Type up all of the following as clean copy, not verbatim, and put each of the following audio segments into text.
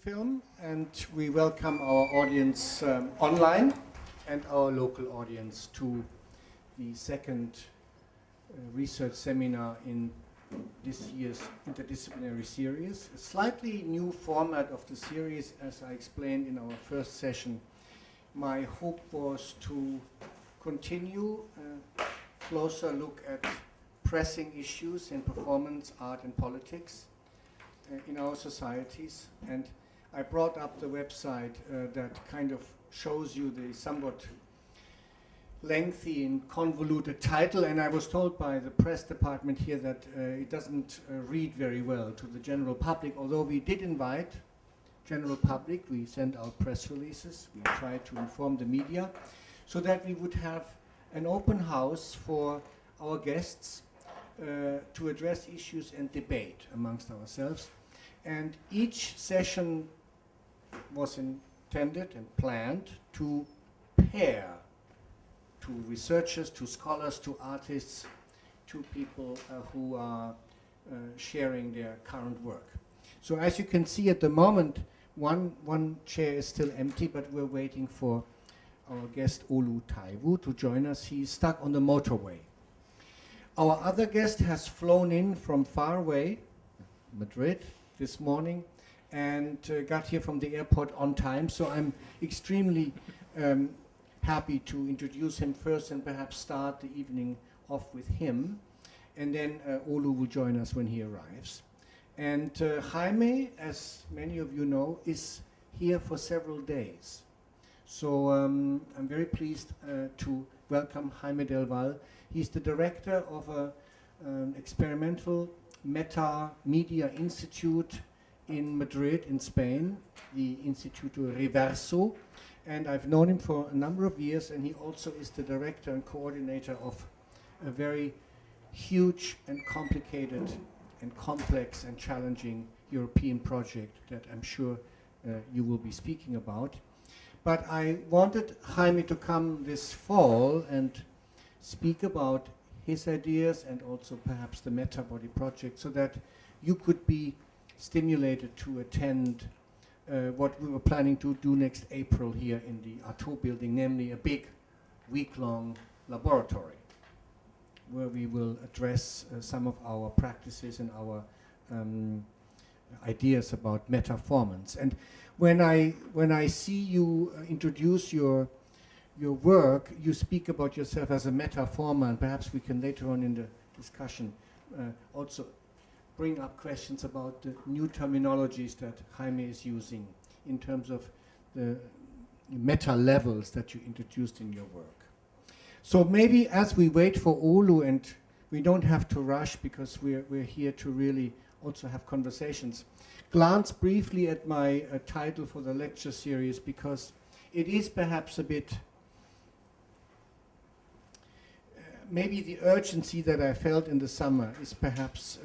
film, and we welcome our audience online and our local audience to the second research seminar in this year's interdisciplinary series. A slightly new format of the series, as I explained in our first session. My hope was to continue a closer look at pressing issues in performance, art, and politics in our societies. And I brought up the website that kind of shows you the somewhat lengthy and convoluted title, and I was told by the press department here that it doesn't read very well to the general public, although we did invite general public. We sent out press releases, we tried to inform the media, so that we would have an open house for our guests to address issues and debate amongst ourselves. And each session was intended and planned to pair to researchers, to scholars, to artists, to people who are sharing their current work. So as you can see at the moment, one chair is still empty, but we're waiting for our guest Olu Taiwo to join us. He's stuck on the motorway. Our other guest has flown in from far away, Madrid, this morning, and got here from the airport on time. So I'm extremely happy to introduce him first and perhaps start the evening off with him. And then Olu will join us when he arrives. And Jaime, as many of you know, is here for several days. So I'm very pleased to welcome Jaime del Val. He's the director of an experimental Media Institute in Madrid, in Spain, the Instituto Reverso. And I've known him for a number of years, and he also is the director and coordinator of a very huge and complicated and complex and challenging European project that I'm sure you will be speaking about. But I wanted Jaime to come this fall and speak about his ideas and also perhaps the Metabody project, so that you could be stimulated to attend what we were planning to do next April here in the Artaud building, namely a big week-long laboratory where we will address some of our practices and our ideas about metaformance. And when I see you introduce your work, you speak about yourself as a metaformer, and perhaps we can later on in the discussion also bring up questions about the new terminologies that Jaime is using in terms of the meta levels that you introduced in your work. So maybe as we wait for Olu, and we don't have to rush because we're here to really also have conversations, glance briefly at my title for the lecture series, because it is perhaps a bit maybe the urgency that I felt in the summer is perhaps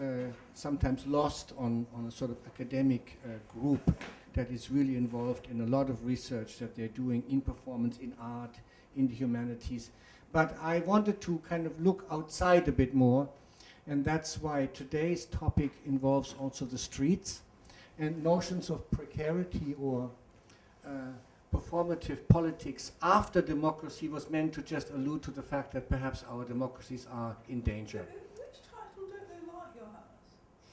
sometimes lost on a sort of academic group that is really involved in a lot of research that they're doing in performance, in art, in the humanities. But I wanted to kind of look outside a bit more, and that's why today's topic involves also the streets and notions of precarity or performative politics after democracy was meant to just allude to the fact that perhaps our democracies are in danger. Which title don't they like,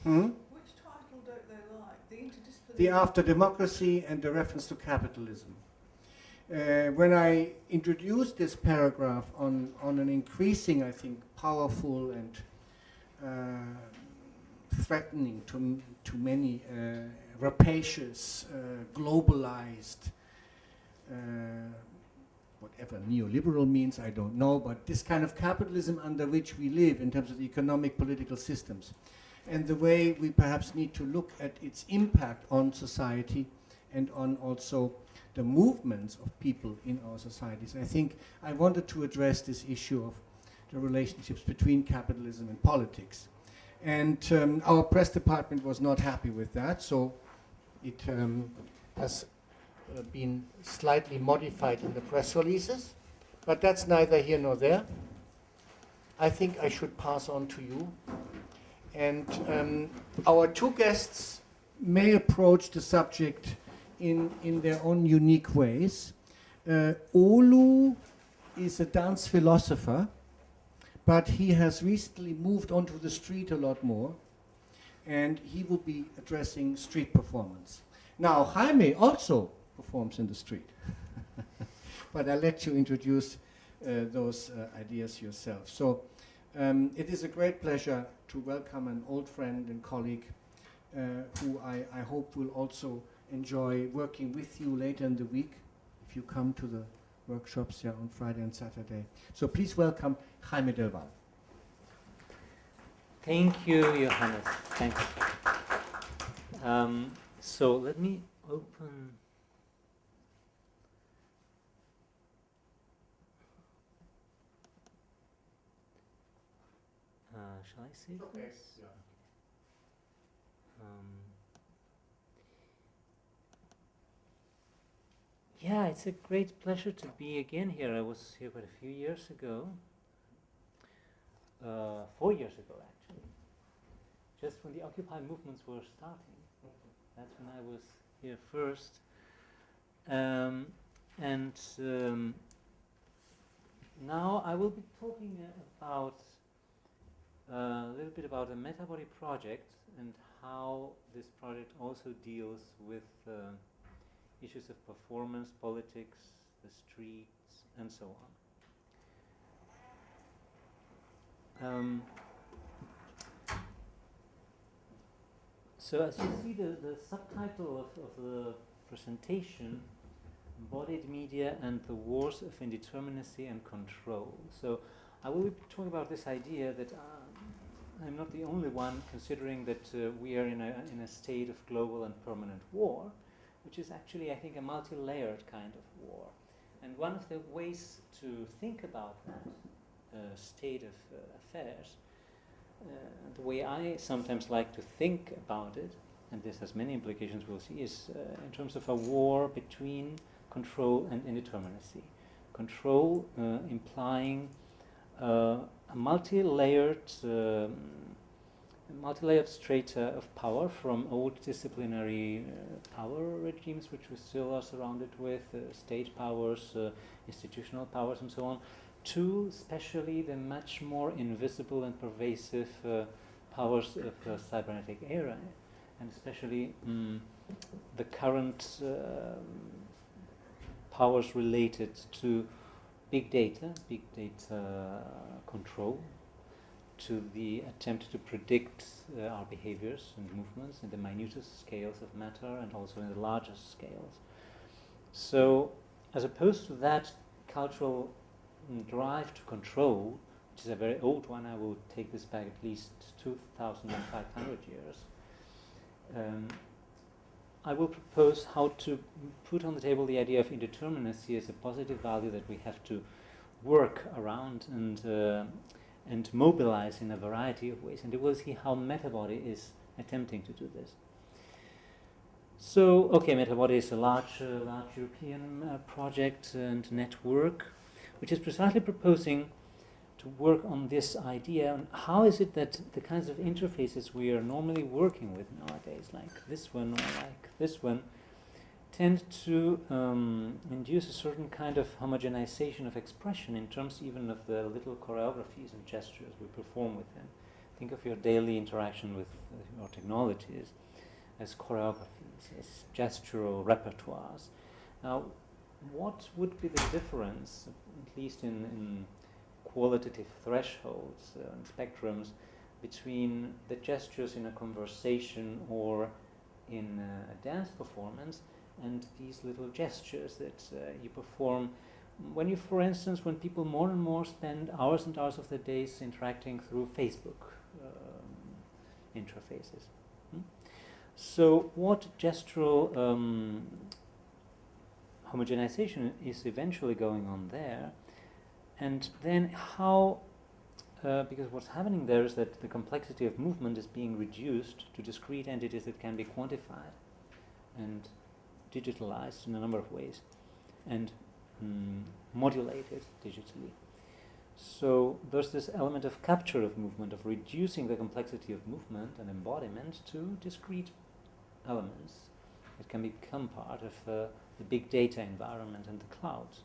Johannes? Which title don't they like? The interdisciplinary? The After Democracy and the reference to capitalism. When I introduced this paragraph on an increasing, I think, powerful and threatening to many rapacious, globalized, whatever neoliberal means, I don't know, but this kind of capitalism under which we live in terms of the economic political systems, and the way we perhaps need to look at its impact on society and on also the movements of people in our societies. I think I wanted to address this issue of the relationships between capitalism and politics. And our press department was not happy with that, so it has been slightly modified in the press releases, but that's neither here nor there. I think I should pass on to you. And our two guests may approach the subject in their own unique ways. Olu is a dance philosopher, but he has recently moved onto the street a lot more, and he will be addressing street performance. Now, Jaime also performs in the street, but I'll let you introduce those ideas yourself. So it is a great pleasure to welcome an old friend and colleague who I hope will also enjoy working with you later in the week if you come to the workshops here on Friday and Saturday. So please welcome Jaime del Val. Thank you, Johannes. Thank you. So let me open. Shall I save this? Yeah. Yeah, it's a great pleasure to be again here. I was here quite a few years ago. 4 years ago, actually. Just when the Occupy movements were starting. That's when I was here first. Now I will be talking about a little bit about the Metabody project and how this project also deals with issues of performance, politics, the streets, and so on. So as you see, the subtitle of the presentation, Embodied Media and the Wars of Indeterminacy and Control. So I will be talking about this idea that I'm not the only one considering that we are in a state of global and permanent war, which is actually, I think, a multi-layered kind of war. And one of the ways to think about that state of affairs, the way I sometimes like to think about it, and this has many implications we'll see, is in terms of a war between control and indeterminacy. Control implying a multi-layered strata of power, from old disciplinary power regimes, which we still are surrounded with, state powers, institutional powers, and so on, to especially the much more invisible and pervasive powers of the cybernetic era, and especially the current powers related to big data control, to the attempt to predict our behaviors and movements in the minutest scales of matter and also in the largest scales. So, as opposed to that cultural drive to control, which is a very old one, I will take this back at least 2,500 years, I will propose how to put on the table the idea of indeterminacy as a positive value that we have to work around and mobilize in a variety of ways. And we will see how Metabody is attempting to do this. So, okay, Metabody is a large European project and network, which is precisely proposing to work on this idea. And how is it that the kinds of interfaces we are normally working with nowadays, like this one or like this one, tend to induce a certain kind of homogenization of expression in terms even of the little choreographies and gestures we perform with them. Think of your daily interaction with your technologies as choreographies, as gestural repertoires. Now, what would be the difference, at least in qualitative thresholds and spectrums, between the gestures in a conversation or in a dance performance and these little gestures that you perform when you, for instance, when people more and more spend hours and hours of their days interacting through Facebook interfaces. So what gestural homogenization is eventually going on there, and then how, because what's happening there is that the complexity of movement is being reduced to discrete entities that can be quantified and digitalized in a number of ways and modulated digitally. So there's this element of capture of movement, of reducing the complexity of movement and embodiment to discrete elements It can become part of the big data environment and the clouds.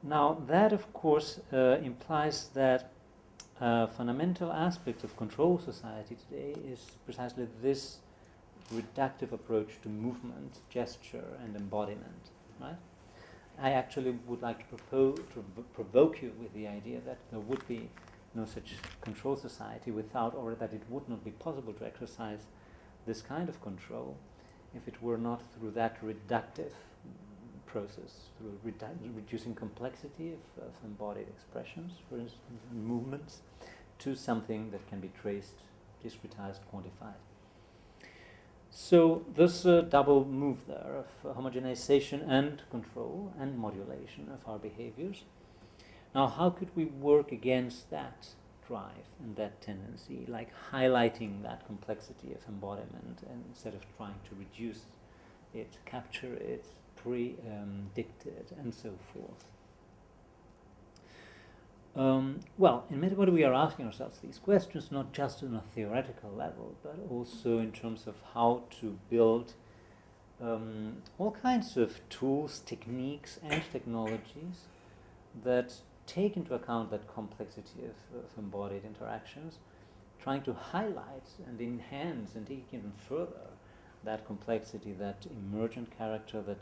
Now, that of course implies that a fundamental aspect of control society today is precisely this reductive approach to movement, gesture, and embodiment, right? I actually would like to provoke you with the idea that there would be no such control society without, or that it would not be possible to exercise this kind of control if it were not through that reductive process, through reducing complexity of embodied expressions, for instance, movements, to something that can be traced, discretized, quantified. So this double move there of homogenization and control and modulation of our behaviors. Now, how could we work against that drive and that tendency, like highlighting that complexity of embodiment and instead of trying to reduce it, capture it, predict it, and so forth? Well, in Metabody we are asking ourselves these questions not just on a theoretical level, but also in terms of how to build all kinds of tools, techniques, and technologies that take into account that complexity of embodied interactions, trying to highlight and enhance and take even further that complexity, that emergent character, that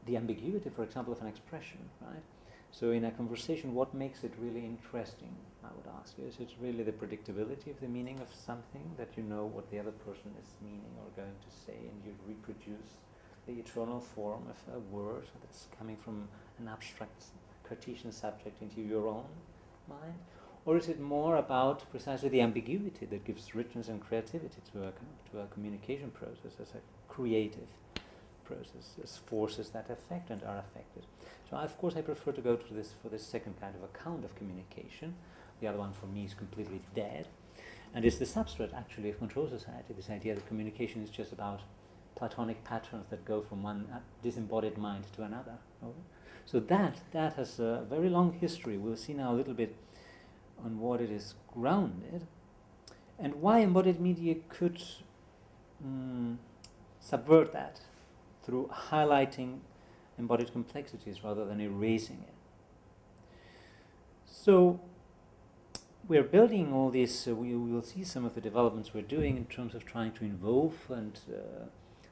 the ambiguity, for example, of an expression, right? So in a conversation, what makes it really interesting, I would ask you? Is it really the predictability of the meaning of something, that you know what the other person is meaning or going to say, and you reproduce the eternal form of a word that's coming from an abstract Cartesian subject into your own mind? Or is it more about precisely the ambiguity that gives richness and creativity to a communication process as a creative process, as forces that affect and are affected? So of course I prefer to go to this for this second kind of account of communication. The other one for me is completely dead, and it's the substrate actually of control society, this idea that communication is just about Platonic patterns that go from one disembodied mind to another. So that has a very long history. We'll see now a little bit on what it is grounded and why embodied media could subvert that through highlighting embodied complexities rather than erasing it. So we're building all this, we will see some of the developments we're doing in terms of trying to involve and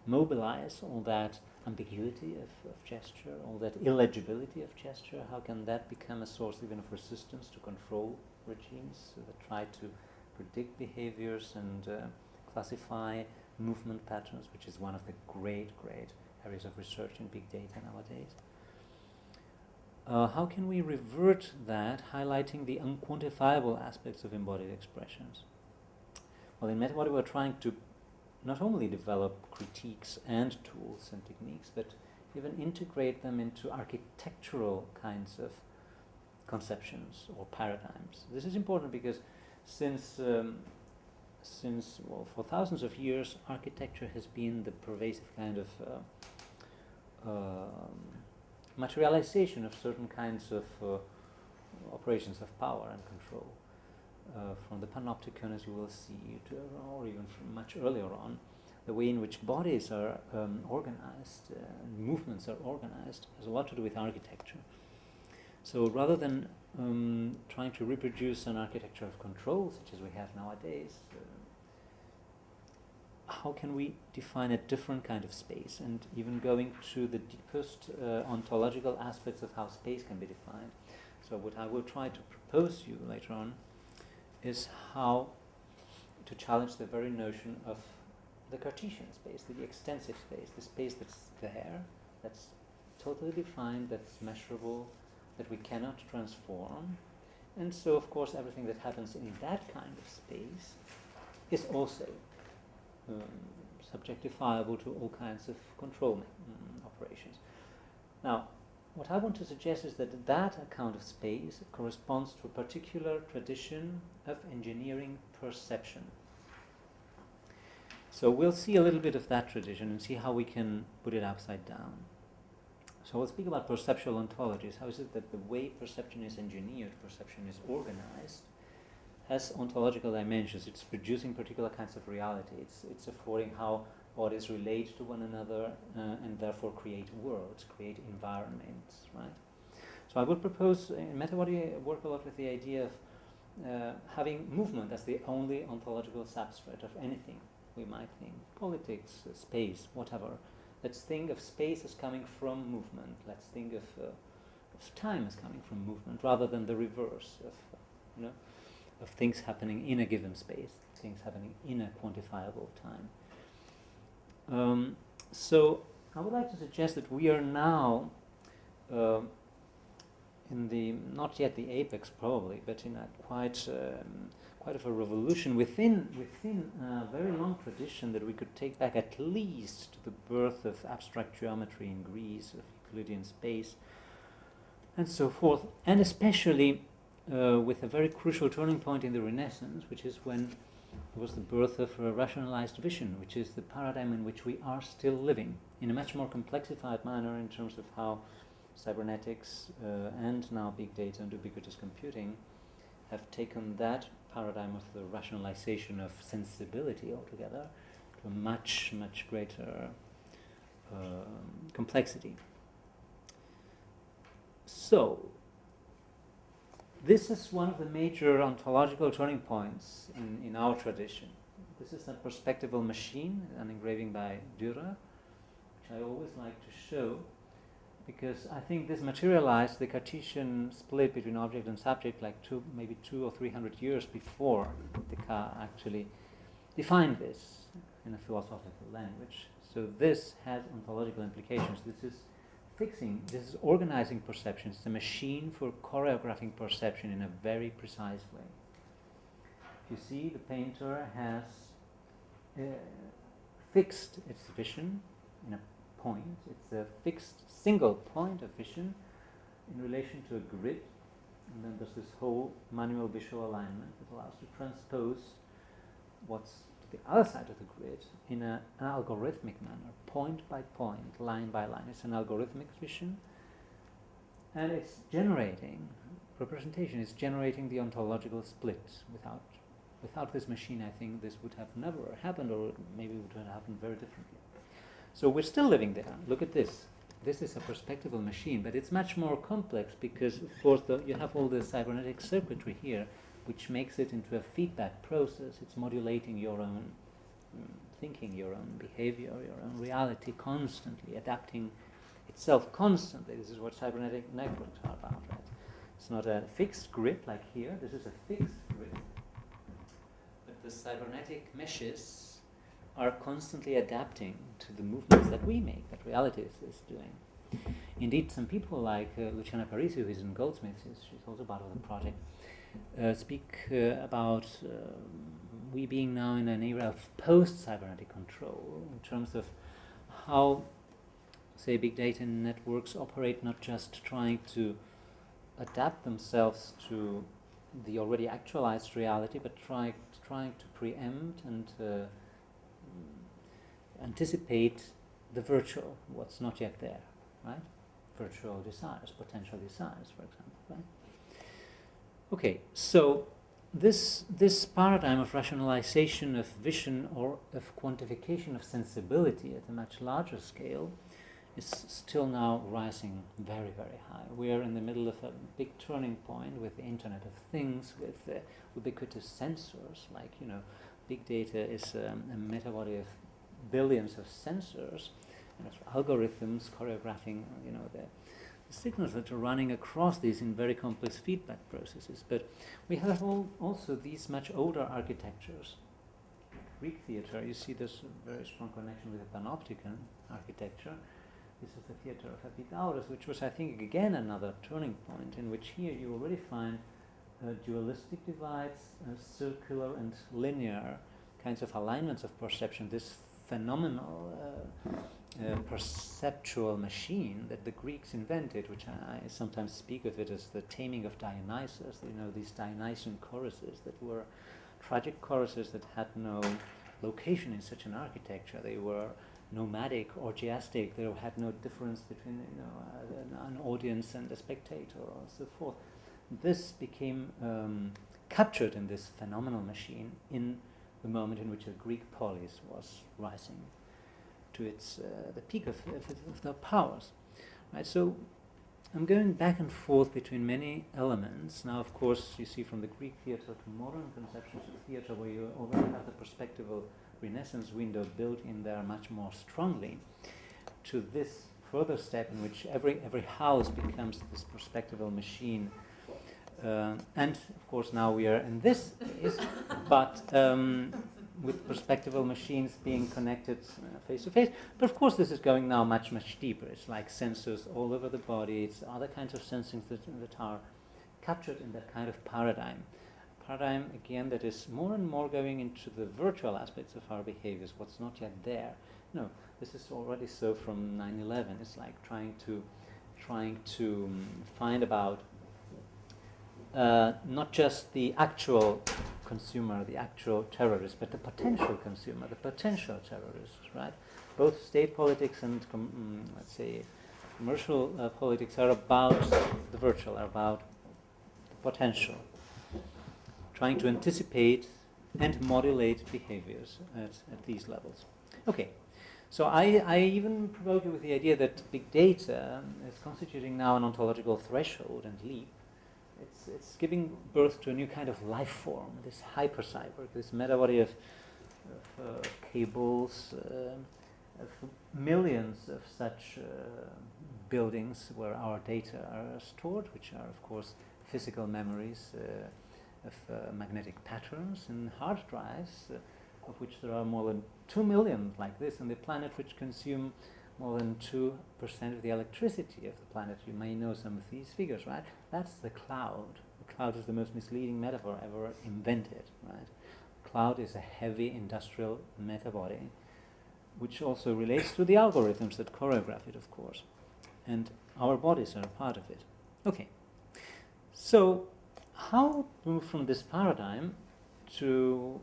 mobilize all that ambiguity of gesture, all that illegibility of gesture. How can that become a source even of resistance to control regimes that try to predict behaviors and classify movement patterns, which is one of the great areas of research in big data nowadays. How can we revert that, highlighting the unquantifiable aspects of embodied expressions? Well, in Metabody we're trying to not only develop critiques and tools and techniques, but even integrate them into architectural kinds of conceptions or paradigms. This is important because since for thousands of years, architecture has been the pervasive kind of materialization of certain kinds of operations of power and control. From the Panopticon, as you will see, or even from much earlier on, the way in which bodies are organized and movements are organized has a lot to do with architecture. So rather than trying to reproduce an architecture of control, such as we have nowadays, how can we define a different kind of space, and even going to the deepest ontological aspects of how space can be defined? So what I will try to propose you later on is how to challenge the very notion of the Cartesian space, the extensive space, the space that's there, that's totally defined, that's measurable, that we cannot transform. And so, of course, everything that happens in that kind of space is also subjectifiable to all kinds of control operations. Now, what I want to suggest is that that account of space corresponds to a particular tradition of engineering perception. So we'll see a little bit of that tradition and see how we can put it upside down. So we'll speak about perceptual ontologies. How is it that the way perception is engineered, perception is organized, has ontological dimensions? It's producing particular kinds of reality. It's affording how bodies relate to one another and therefore create worlds, create environments, right? So I would propose in Metabody I work a lot with the idea of having movement as the only ontological substrate of anything we might think. Politics, space, whatever. Let's think of space as coming from movement. Let's think of time as coming from movement, rather than the reverse of things happening in a given space, things happening in a quantifiable time. So I would like to suggest that we are now in the, not yet the apex probably, but in a quite of a revolution within a very long tradition that we could take back at least to the birth of abstract geometry in Greece, of Euclidean space, and so forth, and especially with a very crucial turning point in the Renaissance, which is when there was the birth of a rationalized vision, which is the paradigm in which we are still living, in a much more complexified manner in terms of how cybernetics and now big data and ubiquitous computing have taken that paradigm of the rationalization of sensibility altogether to a much, much greater complexity. So, this is one of the major ontological turning points in our tradition. This is a perspectival machine, an engraving by Dürer, which I always like to show, because I think this materialized the Cartesian split between object and subject like maybe 200 or 300 years before Descartes actually defined this in a philosophical language. So this has ontological implications. This is fixing, this is organizing perception. It's a machine for choreographing perception in a very precise way. You see, the painter has fixed its vision in a point. It's a fixed single point of vision in relation to a grid, and then there's this whole manual visual alignment that allows to transpose what's to the other side of the grid in an algorithmic manner, point by point, line by line. It's an algorithmic vision, and it's generating representation. It's generating the ontological split. Without this machine, I think this would have never happened, or maybe it would have happened very differently. So we're still living there. Look at this. This is a perspectival machine, but it's much more complex because, of course, you have all the cybernetic circuitry here, which makes it into a feedback process. It's modulating your own thinking, your own behavior, your own reality constantly, adapting itself constantly. This is what cybernetic networks are about, right? It's not a fixed grid like here. This is a fixed grid. But the cybernetic meshes are constantly adapting to the movements that we make, that reality is doing. Indeed, some people like Luciana Parisi, who is in Goldsmiths, she's also part of the project, speak about we being now in an era of post-cybernetic control in terms of how, say, big data networks operate, not just trying to adapt themselves to the already actualized reality, but trying to preempt and anticipate the virtual, what's not yet there, right? Virtual desires, potential desires, for example, right? Okay, so this paradigm of rationalization of vision or of quantification of sensibility at a much larger scale is still now rising very, very high. We are in the middle of a big turning point with the Internet of Things, with ubiquitous sensors, like, big data is a metabody of billions of sensors and of algorithms choreographing, the signals that are running across these in very complex feedback processes. But we have also these much older architectures. Greek theater, you see there's a very strong connection with the Panopticon architecture. This is the theater of Epidaurus, which was, I think, again another turning point in which here you already find dualistic divides, circular and linear kinds of alignments of perception, this phenomenal perceptual machine that the Greeks invented, which I sometimes speak of it as the taming of Dionysus. These Dionysian choruses that were tragic choruses that had no location in such an architecture. They were nomadic, orgiastic. There had no difference between an audience and a spectator, or so forth. This became captured in this phenomenal machine in the moment in which a Greek polis was rising. to its the peak of their powers, right? So I'm going back and forth between many elements. Now, of course, you see from the Greek theatre to modern conceptions of theatre, where you already have the perspectival Renaissance window built in there much more strongly, to this further step in which every house becomes this perspectival machine. And of course now we are in this phase, but with perspectival machines being connected face to face. But of course this is going now much deeper. It's like sensors all over the body. It's other kinds of sensing that are captured in that kind of paradigm. Paradigm, again, that is more and more going into the virtual aspects of our behaviors, what's not yet there. No, this is already so from 9/11. It's like trying to find about not just the actual consumer, the actual terrorist, but the potential consumer, the potential terrorist, right? Both state politics and, let's say, commercial politics are about the virtual, are about the potential, trying to anticipate and modulate behaviors at these levels. Okay, so I even provoke you with the idea that big data is constituting now an ontological threshold and leap. It's giving birth to a new kind of life form, this hypercyber, this metabody of cables, of millions of such buildings where our data are stored, which are, of course, physical memories of magnetic patterns in hard drives, of which there are more than 2 million like this on the planet, which consume more than 2% of the electricity of the planet. You may know some of these figures, right? That's the cloud. The cloud is the most misleading metaphor ever invented, right? Cloud is a heavy industrial metabody, which also relates to the algorithms that choreograph it, of course. And our bodies are a part of it. Okay. So, how move from this paradigm to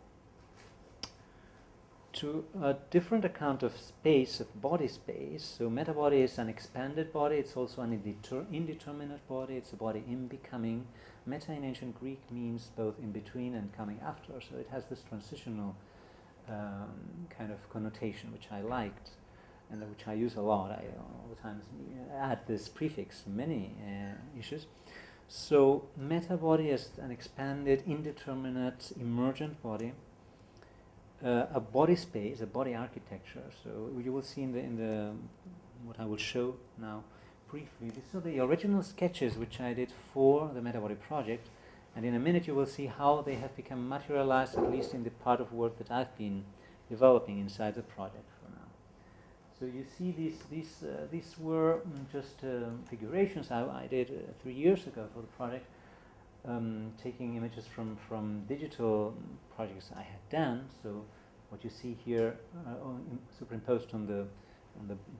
a different account of space, of body space? So metabody is an expanded body, it's also an indeterminate body, it's a body in becoming. Meta in ancient Greek means both in between and coming after, so it has this transitional kind of connotation, which I liked, and which I use a lot. I all the time add this prefix in many issues. So metabody is an expanded, indeterminate, emergent body. A body space, a body architecture. So you will see in the what I will show now briefly. These are the original sketches which I did for the Metabody project, and in a minute you will see how they have become materialized, at least in the part of work that I've been developing inside the project for now. So you see these were just figurations I did 3 years ago for the project. Taking images from digital projects I had done. So what you see here superimposed on the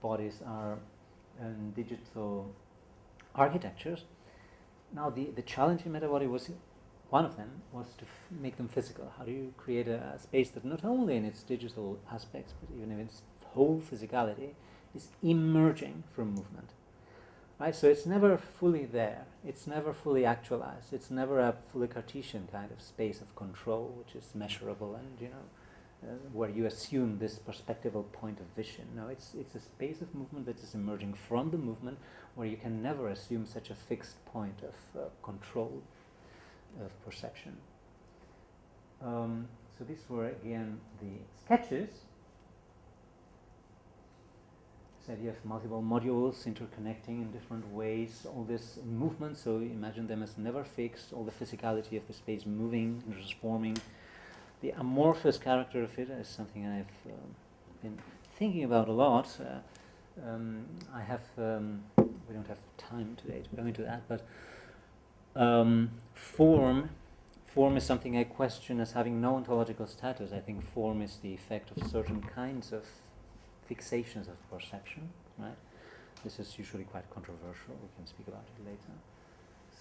bodies are digital architectures. Now the challenge in Metabody was, one of them was to make them physical. How do you create a space that not only in its digital aspects, but even in its whole physicality is emerging from movement? Right, so it's never fully there. It's never fully actualized. It's never a fully Cartesian kind of space of control, which is measurable and where you assume this perspectival point of vision. No, it's a space of movement that is emerging from the movement, where you can never assume such a fixed point of control of perception. So these were again the sketches. This idea of multiple modules interconnecting in different ways, all this movement, so imagine them as never fixed, all the physicality of the space moving and transforming. The amorphous character of it is something I've been thinking about a lot. I have, we don't have time today to go into that, but form is something I question as having no ontological status. I think form is the effect of certain kinds of fixations of perception, right? This is usually quite controversial. We can speak about it later.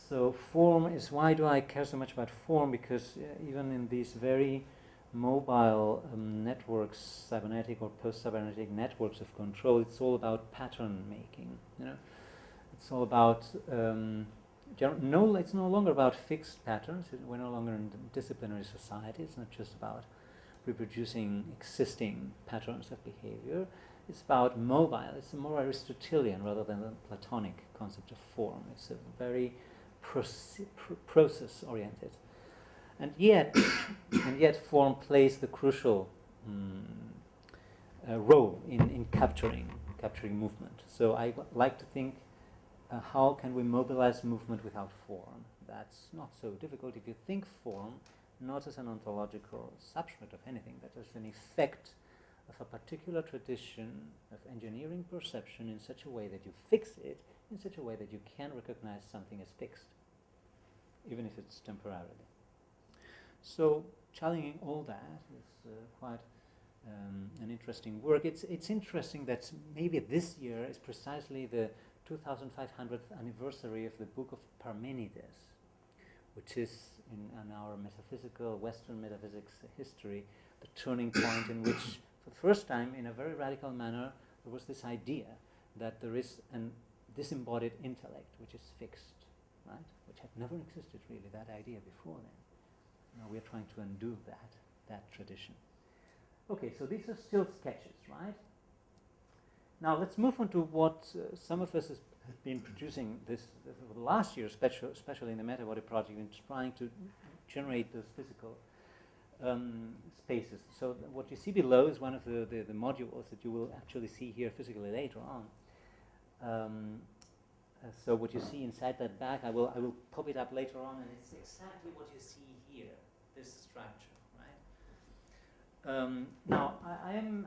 So form is, why do I care so much about form? Because even in these very mobile networks, cybernetic or post-cybernetic networks of control, it's all about pattern making. It's all about it's no longer about fixed patterns. We're no longer in a disciplinary society. It's not just about reproducing existing patterns of behavior. is about mobile. It's a more Aristotelian rather than a Platonic concept of form. It's a very process-oriented. And yet form plays the crucial role in capturing movement. So I like to think, how can we mobilize movement without form? That's not so difficult if you think form not as an ontological substrate of anything, but as an effect of a particular tradition of engineering perception in such a way that you fix it, in such a way that you can recognize something as fixed, even if it's temporarily. So challenging all that is quite an interesting work. It's interesting that maybe this year is precisely the 2500th anniversary of the book of Parmenides, which is in our metaphysical, Western metaphysics history, the turning point in which, for the first time, in a very radical manner, there was this idea that there is an disembodied intellect which is fixed, right? Which had never existed really, that idea before then. Now we are trying to undo that tradition. Okay, so these are still sketches, right? Now let's move on to what some of us have been producing this over the last year, especially in the Metabody project, in trying to generate those physical spaces. So what you see below is one of the modules that you will actually see here physically later on. So what you see inside that bag, I will pop it up later on, and it's exactly what you see here, this structure, right? Now I am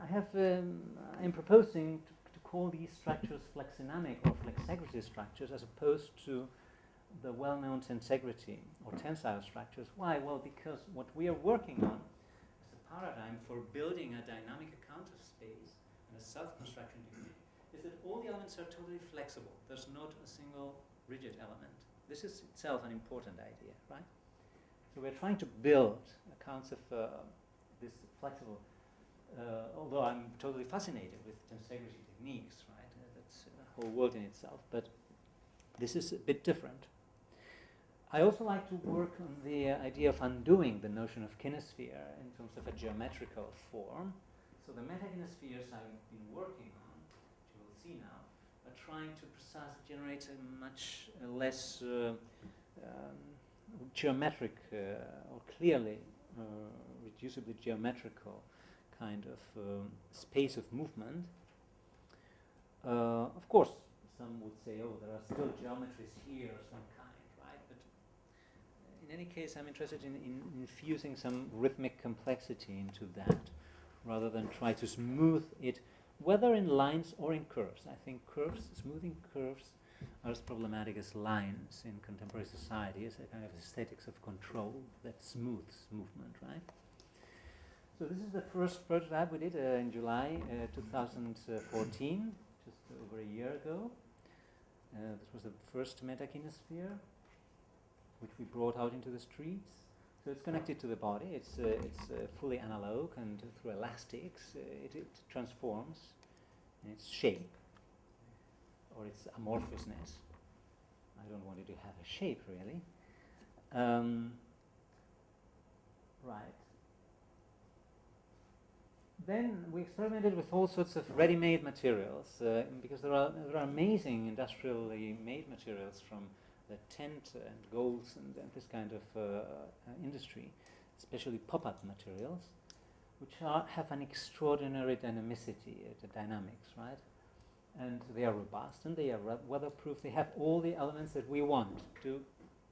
proposing to call these structures flexdynamic or flexegrity structures, as opposed to the well-known tensegrity or tensile structures. Why? Well, because what we are working on is a paradigm for building a dynamic account of space and a self-construction degree, is that all the elements are totally flexible. There's not a single rigid element. This is itself an important idea, right? So we're trying to build accounts of this flexible, although I'm totally fascinated with tensegrity techniques, right? That's a whole world in itself, but this is a bit different. I also like to work on the idea of undoing the notion of kinesphere in terms of a geometrical form. So the meta-kinespheres I've been working on, which you will see now, are trying to precisely generate a much less geometric or clearly reducibly geometrical kind of space of movement. Of course, some would say, oh, there are still geometries here of some kind, right? But in any case, I'm interested in infusing some rhythmic complexity into that, rather than try to smooth it, whether in lines or in curves. I think smoothing curves are as problematic as lines in contemporary society, as a kind of aesthetics of control that smooths movement, right? So this is the first prototype we did in July 2014, just over a year ago. This was the first meta-kinesphere, which we brought out into the streets. So it's connected to the body. It's fully analog, and through elastics, it transforms in its shape or its amorphousness. I don't want it to have a shape, really. Right. Then we experimented with all sorts of ready-made materials, because there are amazing industrially made materials from the tent and golds and this kind of industry, especially pop-up materials, which have an extraordinary dynamicity, the dynamics, right? And they are robust and they are weatherproof. They have all the elements that we want to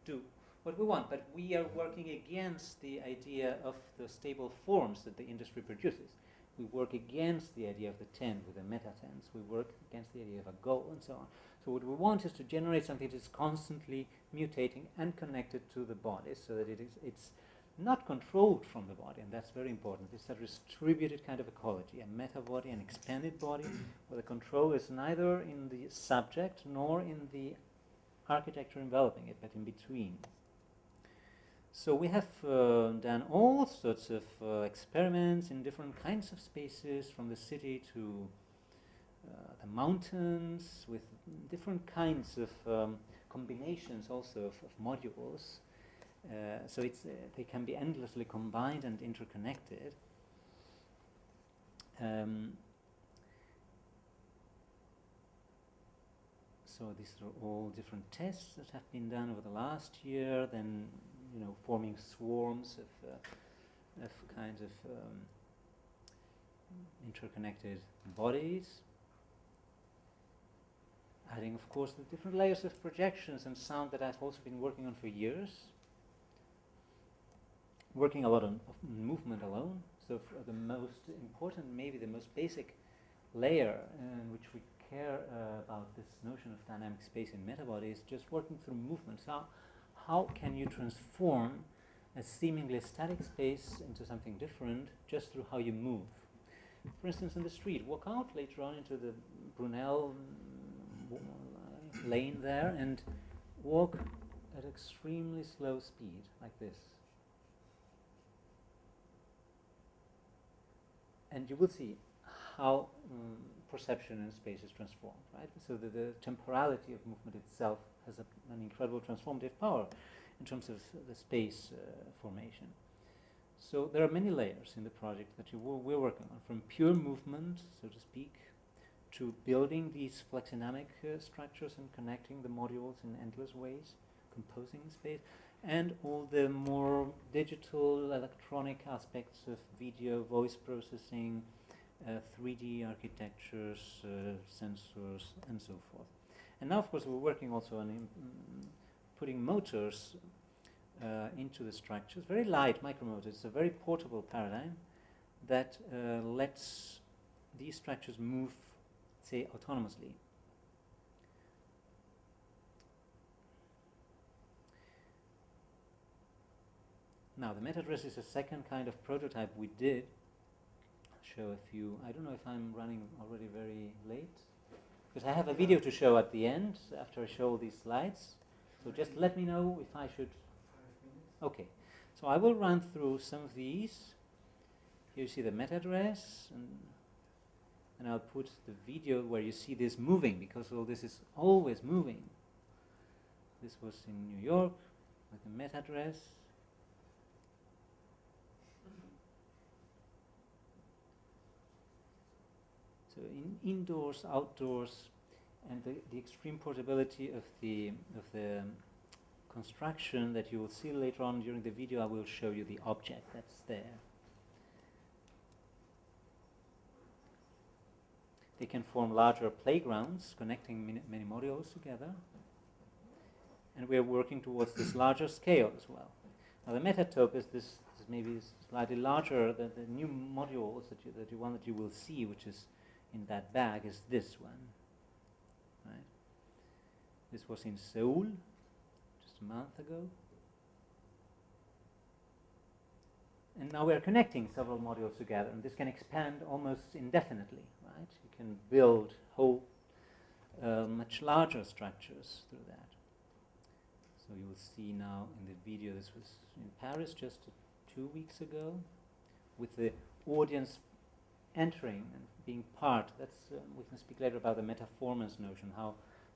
do what we want, but we are working against the idea of the stable forms that the industry produces. We work against the idea of the tent with the meta-tents. We work against the idea of a goal and so on. So what we want is to generate something that is constantly mutating and connected to the body, so that it's not controlled from the body, and that's very important. It's a distributed kind of ecology, a meta-body, an expanded body, where the control is neither in the subject nor in the architecture enveloping it, but in between. So we have done all sorts of experiments in different kinds of spaces, from the city to the mountains, with different kinds of combinations also of modules. So they can be endlessly combined and interconnected. so these are all different tests that have been done over the last year. Then, forming swarms of kinds of interconnected bodies. Adding, of course, the different layers of projections and sound that I've also been working on for years. Working a lot on movement alone. So for the most important, maybe the most basic layer in which we care about this notion of dynamic space in Metabody is just working through movement. So how can you transform a seemingly static space into something different just through how you move? For instance, in the street, walk out later on into the Brunel lane there and walk at extremely slow speed, like this. And you will see how perception in space is transformed, right? So the temporality of movement itself has an incredible transformative power in terms of the space formation. So there are many layers in the project that we're working on, from pure movement, so to speak, to building these flexodynamic structures and connecting the modules in endless ways, composing in space, and all the more digital, electronic aspects of video, voice processing, 3D architectures, sensors, and so forth. And now, of course, we're working also on putting motors into the structures, very light micromotors. It's a very portable paradigm that lets these structures move, say, autonomously. Now, the MetaDress is a second kind of prototype we did. I'll show a few. I don't know if I'm running already very late, because I have a video to show at the end after I show all these slides. So just let me know if I should. 5 minutes. Okay. So I will run through some of these. Here you see the MetaDress, and I'll put the video where you see this moving, because all this is always moving. This was in New York with the MetaDress. So indoors, outdoors, and the extreme portability of the construction that you will see later on during the video. I will show you the object that's there. They can form larger playgrounds, connecting many modules together. And we are working towards this larger scale as well. Now the Metatope is this maybe slightly larger. The new modules that you will see, which is in that bag, is this one. Right? This was in Seoul just a month ago. And now we are connecting several modules together, and this can expand almost indefinitely, right? You can build whole, much larger structures through that. So you will see now in the video, this was in Paris just 2 weeks ago, with the audience entering and being part. That's we can speak later about the metaformance notion, how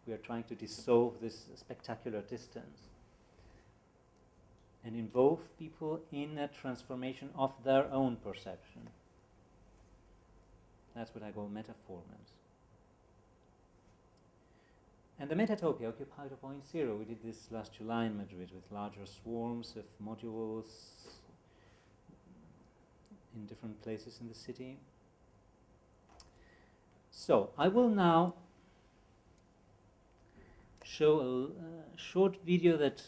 we are trying to dissolve this spectacular distance and involve people in a transformation of their own perception. That's what I call metaformance. And the Metatopia occupied a point zero. We did this last July in Madrid with larger swarms of modules in different places in the city. So I will now show a short video that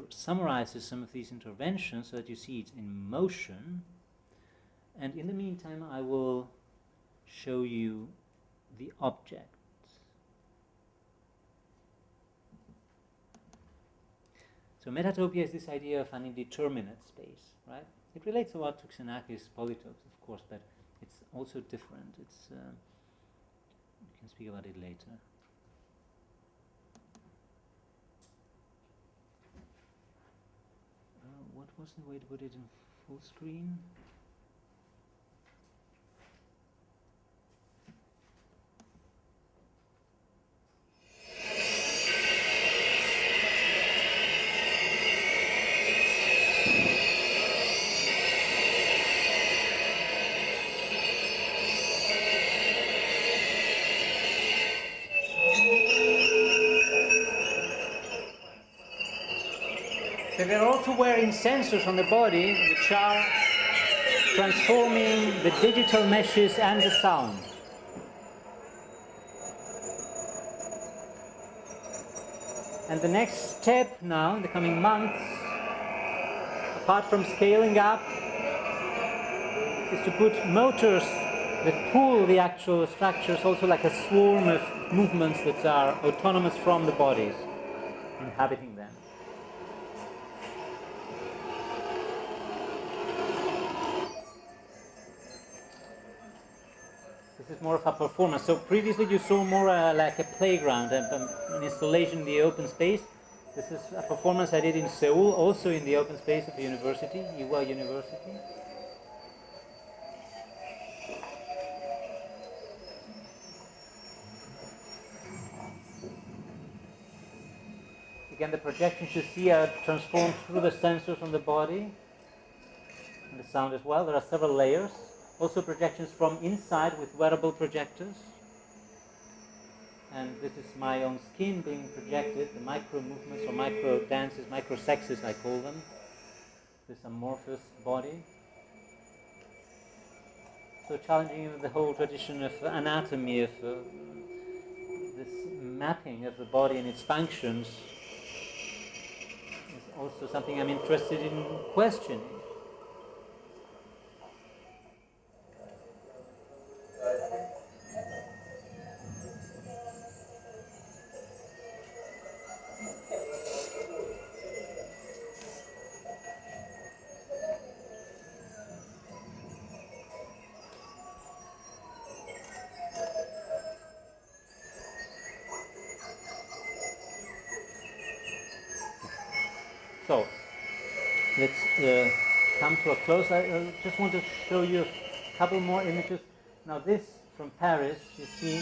summarizes some of these interventions so that you see it in motion. And in the meantime, I will show you the object. So Metatopia is this idea of an indeterminate space, right? It relates a lot to Xenakis' polytopes, of course, but it's also different. It's we can speak about it later. What was the way to put it in full screen? So they're also wearing sensors on the body which are transforming the digital meshes and the sound. And the next step now, in the coming months, apart from scaling up, is to put motors that pull the actual structures, also like a swarm of movements that are autonomous from the bodies inhabiting them. This is more of a performance. So previously you saw more like a playground, an installation in the open space. This is a performance I did in Seoul, also in the open space of the university, Ewha University. Again, the projections you see are transformed through the sensors on the body and the sound as well. There are several layers. Also projections from inside with wearable projectors. And this is my own skin being projected, the micro movements or micro dances, micro sexes I call them. This amorphous body. So challenging the whole tradition of anatomy, of this mapping of the body and its functions is also something I'm interested in questioning. So, let's come to a close. I just want to show you a couple more images. Now this from Paris, you see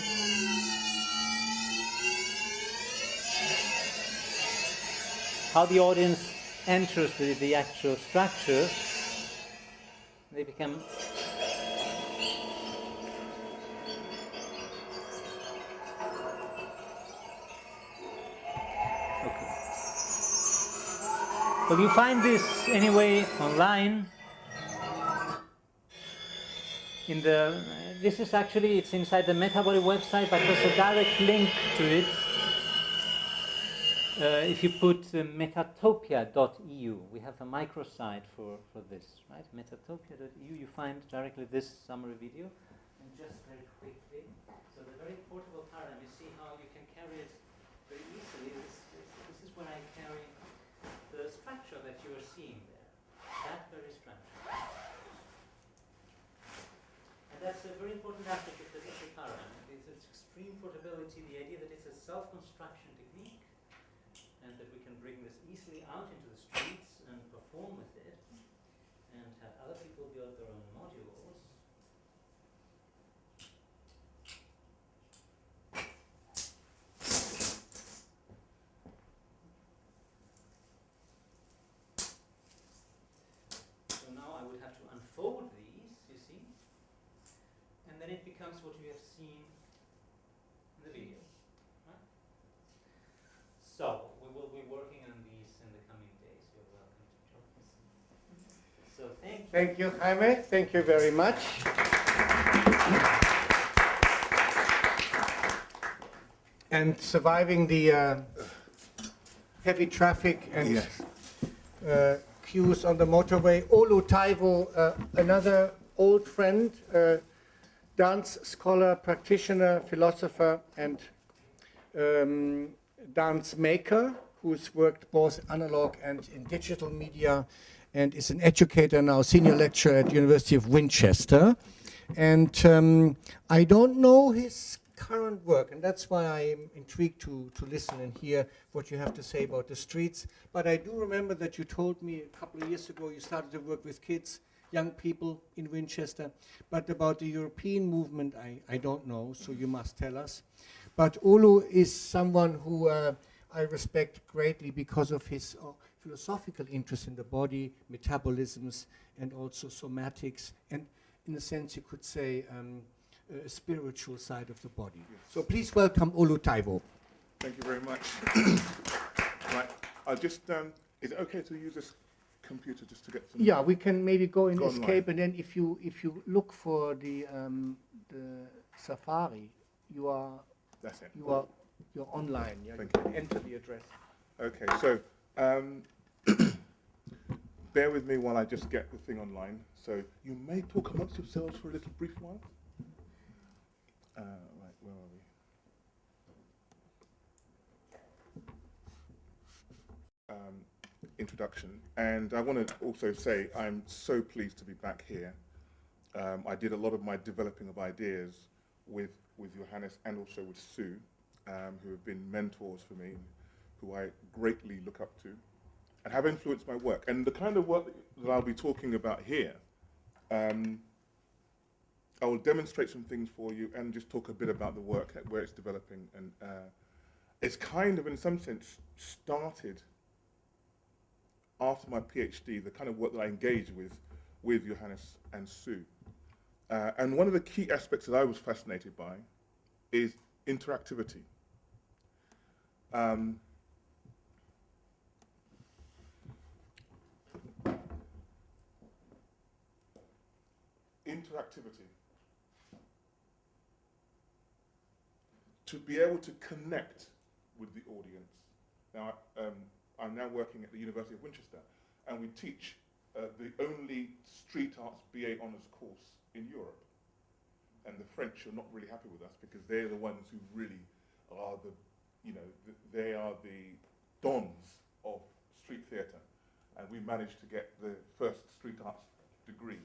how the audience enters the actual structure. They become well, you find this anyway online. This is actually, it's inside the Metabody website, but there's a direct link to it. If you put metatopia.eu, we have a microsite for this, right? Metatopia.eu, you find directly this summary video. And just very quickly, so the very portable paradigm, you see how you can carry it very easily. This is where I carry the structure that you are seeing there, that very structure. And that's a very important aspect of the paradigm. It's its extreme portability, the idea that it's a self-construction technique, and that we can bring this easily out into the streets and perform with it, and have other people build their own modules. So now I would have to unfold these, you see, and then it becomes what you have seen in the video. Right? So we will be working on these in the coming days. You're welcome to join us. So thank you. Thank you, Jaime. Thank you very much. And surviving the heavy traffic and queues on the motorway, Taiwo, another old friend, dance scholar, practitioner, philosopher, and dance maker, who's worked both analog and in digital media, and is an educator now, senior lecturer at the University of Winchester. And I don't know his current work, and that's why I'm intrigued to listen and hear what you have to say about the streets. But I do remember that you told me a couple of years ago you started to work with kids, young people in Winchester. But about the European movement, I don't know, so you must tell us. But Olu is someone who I respect greatly because of his philosophical interest in the body, metabolisms, and also somatics, and in a sense you could say a spiritual side of the body. Yes. So please welcome Taiwo. Thank you very much. Right, I'll just Is it okay to use this computer just to get some? Yeah, we can maybe go in Go escape, online. and then if you look for the Safari, you're That's it. online. Yeah, Thank you can enter the address. Okay, so bear with me while I just get the thing online. So you may talk amongst yourselves for a little brief while. Right, where are we? Introduction, and I want to also say I'm so pleased to be back here. I did a lot of my developing of ideas with Johannes and also with Sue, who have been mentors for me, who I greatly look up to, and have influenced my work. And the kind of work that I'll be talking about here, I will demonstrate some things for you and just talk a bit about the work, where it's developing. And it's kind of, in some sense, started after my PhD, the kind of work that I engaged with Johannes and Sue. And one of the key aspects that I was fascinated by is interactivity. Interactivity. To be able to connect with the audience. Now, I'm now working at the University of Winchester, and we teach the only street arts BA honours course in Europe. And the French are not really happy with us because they're the ones who really are they are the dons of street theatre. And we managed to get the first street arts degree.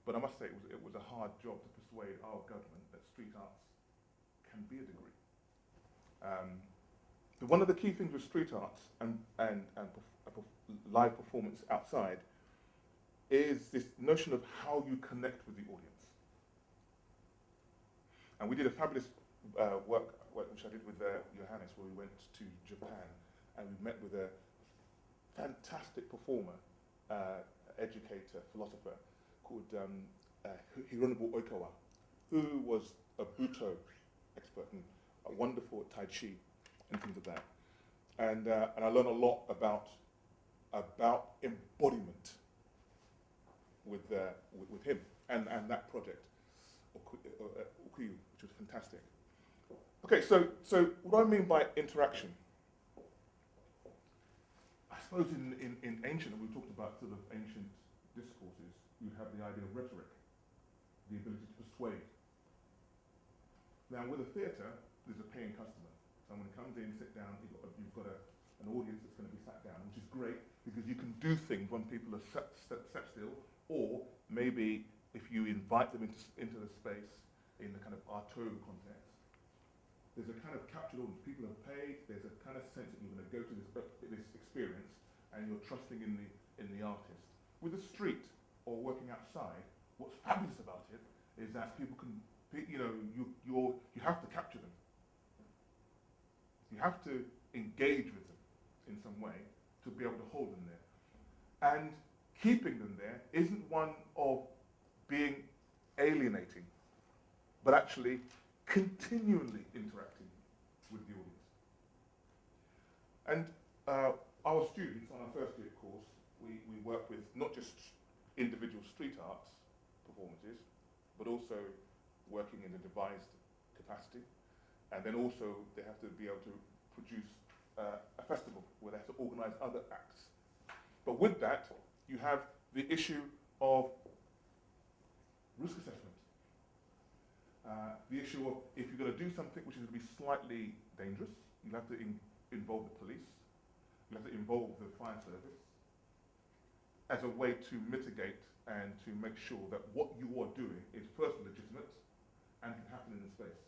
But I must say it was a hard job to persuade our government that street arts can be a degree. One of the key things with street arts and live performance outside is this notion of how you connect with the audience. And we did a fabulous work which I did with Johannes, where we went to Japan and we met with a fantastic performer, educator, philosopher called Hironobu Oikawa, who was a Buto expert and wonderful at Tai Chi and things like that. And I learned a lot about embodiment with him and that project, Ukuyu, which was fantastic. Okay, so what I mean by interaction, I suppose in ancient, and we talked about sort of ancient discourses, you'd have the idea of rhetoric, the ability to persuade. Now with a theatre, there's a paying customer. Someone comes in, sit down, you've got an audience that's going to be sat down, which is great because you can do things when people are sat still, or maybe if you invite them into the space in the kind of arto context, there's a kind of captured audience. People have paid, there's a kind of sense that you're going to go to this experience and you're trusting in the artist. With the street or working outside, what's fabulous about it is that people can, you have to capture them. You have to engage with them in some way to be able to hold them there. And keeping them there isn't one of being alienating, but actually continually interacting with the audience. And our students on our first year course, we work with not just individual street arts performances, but also working in a devised capacity. And then also they have to be able to produce a festival where they have to organize other acts. But with that, you have the issue of risk assessment. The issue of if you're going to do something which is going to be slightly dangerous, you have to involve the police, you have to involve the fire service as a way to mitigate and to make sure that what you are doing is first legitimate and can happen in the space.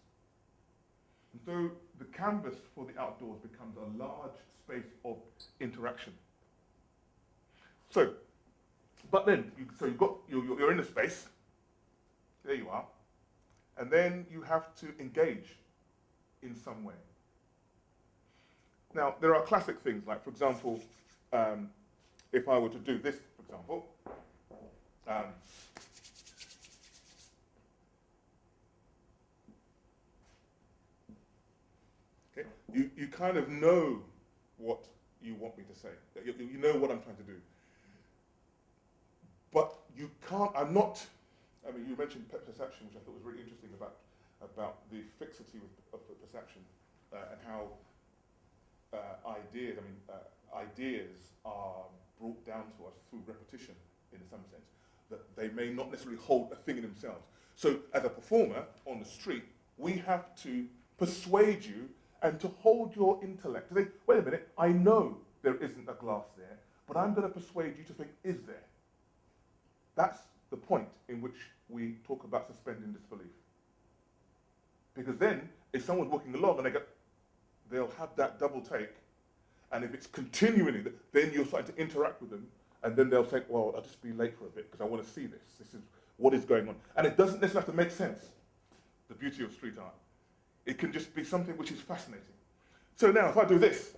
And so the canvas for the outdoors becomes a large space of interaction. So, but then, you're in a space, there you are, and then you have to engage in some way. Now, there are classic things, like, for example, if I were to do this, for example, okay, you kind of know what you want me to say. You know what I'm trying to do. But you can't, you mentioned perception, which I thought was really interesting about the fixity of perception and how ideas are brought down to us through repetition in some sense, that they may not necessarily hold a thing in themselves. So as a performer on the street, we have to persuade you and to hold your intellect, to say, wait a minute, I know there isn't a glass there, but I'm going to persuade you to think, is there? That's the point in which we talk about suspending disbelief. Because then, if someone's walking along and they'll have that double take, and if it's continuing, then you're starting to interact with them, and then they'll think, well, I'll just be late for a bit because I want to see this. This is what is going on. And it doesn't necessarily have to make sense, the beauty of street art. It can just be something which is fascinating. So now, if I do this,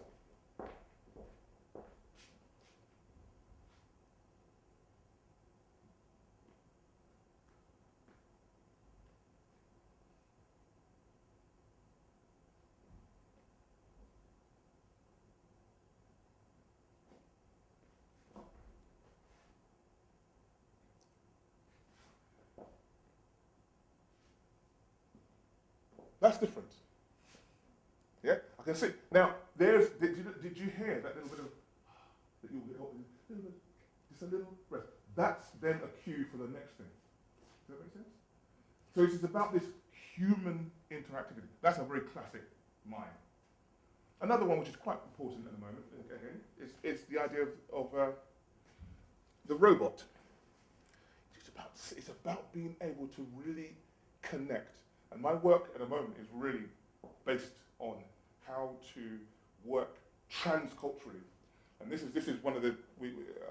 that's different. Yeah, I can see. Now, did you hear that little bit of, just a little rest? That's then a cue for the next thing. Does that make sense? So it's about this human interactivity. That's a very classic mind. Another one which is quite important at the moment, again, is the idea of the robot. It's about being able to really connect. And my work at the moment is really based on how to work transculturally. And this is one of the,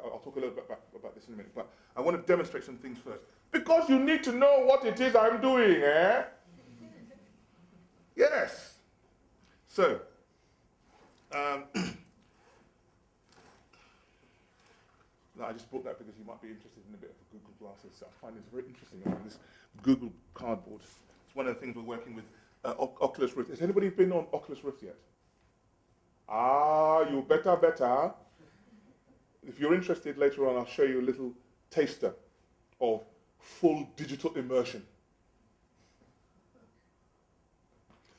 I'll talk a little bit about this in a minute, but I want to demonstrate some things first. Because you need to know what it is I'm doing, eh? Yes. So, I just brought that because you might be interested in a bit of Google glasses. So I find this very interesting. This Google cardboard. It's one of the things we're working with Oculus Rift. Has anybody been on Oculus Rift yet? You better. If you're interested, later on I'll show you a little taster of full digital immersion.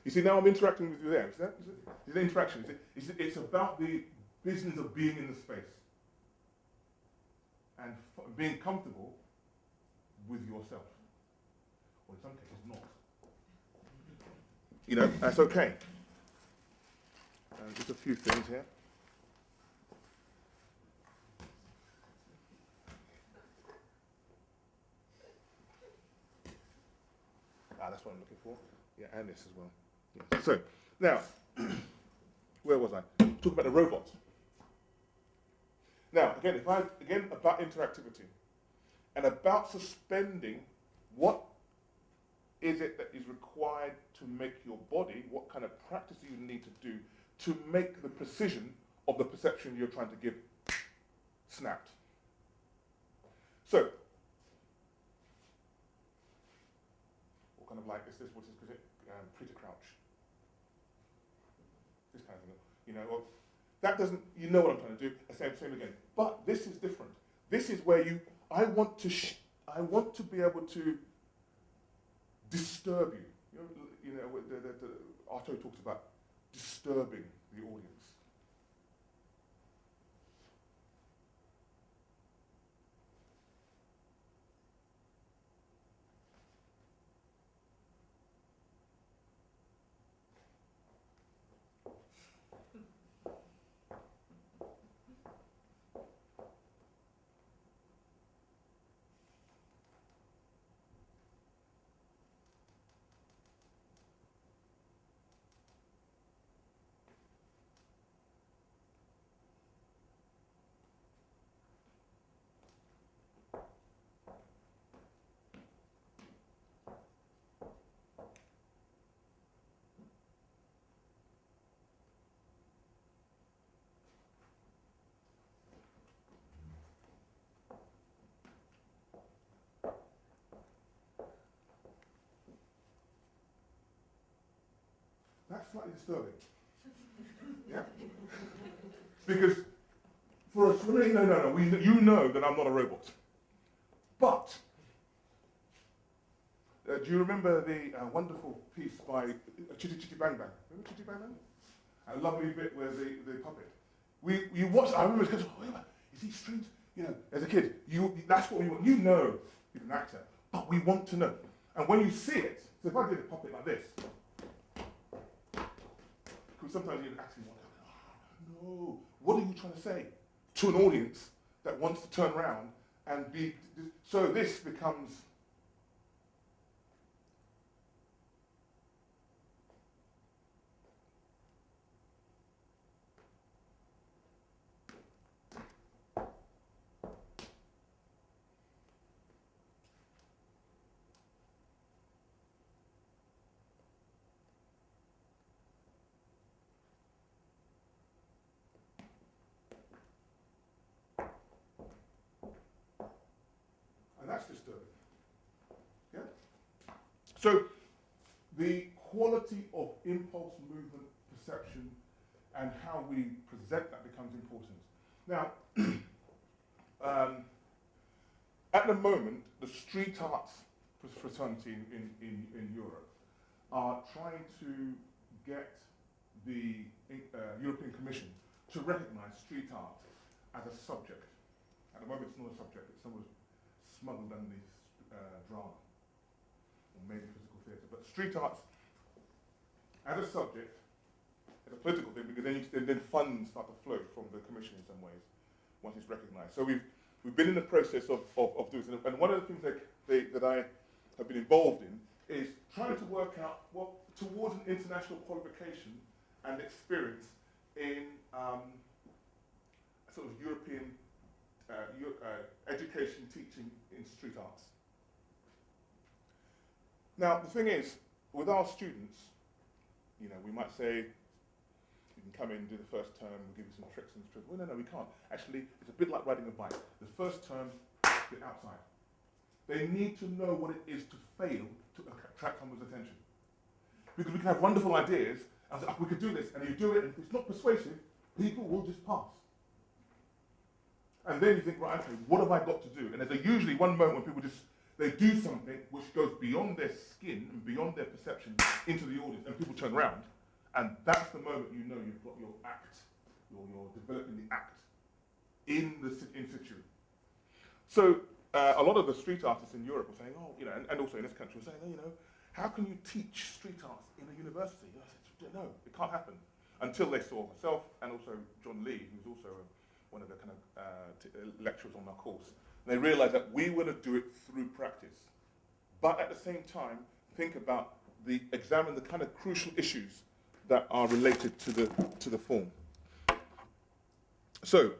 You see, now I'm interacting with you there. Is the interaction? It's about the business of being in the space and being comfortable with yourself. Or in some cases, not. You know, that's okay. Just a few things here. That's what I'm looking for. Yeah, and this as well. Yeah. So, now, where was I? Talk about the robot. Now, again, about interactivity and about suspending what is it that is required to make your body, what kind of practice do you need to do to make the precision of the perception you're trying to give snapped. So, or kind of like this what is it? Pretty crouch. This kind of thing. You know, well, that doesn't, you know what I'm trying to do, same again. But this is different. This is where I want to be able to disturb you. You know, the Arto talks about disturbing the audience. That's slightly disturbing. Yeah? Because for us, no, you know that I'm not a robot. But, do you remember the wonderful piece by Chitty Chitty Bang Bang? Remember Chitty Bang Bang? A lovely bit where the puppet. You watch, I remember, because, is he strange? You know, as a kid, that's what we want. You know he's an actor, but we want to know. And when you see it, so if I did a puppet like this, because sometimes you actually want to, no, what are you trying to say to an audience that wants to turn around and be, so this becomes, and that's disturbing. Yeah? So the quality of impulse, movement, perception, and how we present that becomes important. Now, at the moment, the street arts fraternity in Europe are trying to get the European Commission to recognize street art as a subject. At the moment, it's not a subject, it's somewhat smuggled underneath drama, or maybe physical theatre. But street arts as a subject, as a political thing, because then funds start to flow from the Commission in some ways, once it's recognised. So we've been in the process of doing this, and one of the things that I have been involved in is trying to work out towards an international qualification and experience in sort of European education teaching in street arts. Now, the thing is, with our students, you know, we might say, you can come in, do the first term, we'll give you some tricks and tricks. Well, no, we can't. Actually, it's a bit like riding a bike. The first term, you're outside. They need to know what it is to fail to attract someone's attention. Because we can have wonderful ideas, and say, we could do this, and you do it, and if it's not persuasive, people will just pass. And then you think, right, okay, what have I got to do? And there's usually one moment when people they do something which goes beyond their skin and beyond their perception into the audience, and people turn around, and that's the moment you know you've got your act, you're developing the act in situ. So a lot of the street artists in Europe were saying, and also in this country were saying, how can you teach street arts in a university? I said, no, it can't happen. Until they saw myself and also John Lee, who's also one of the kind of lecturers on our course. And they realized that we were to do it through practice. But at the same time, examine the kind of crucial issues that are related to the form. So,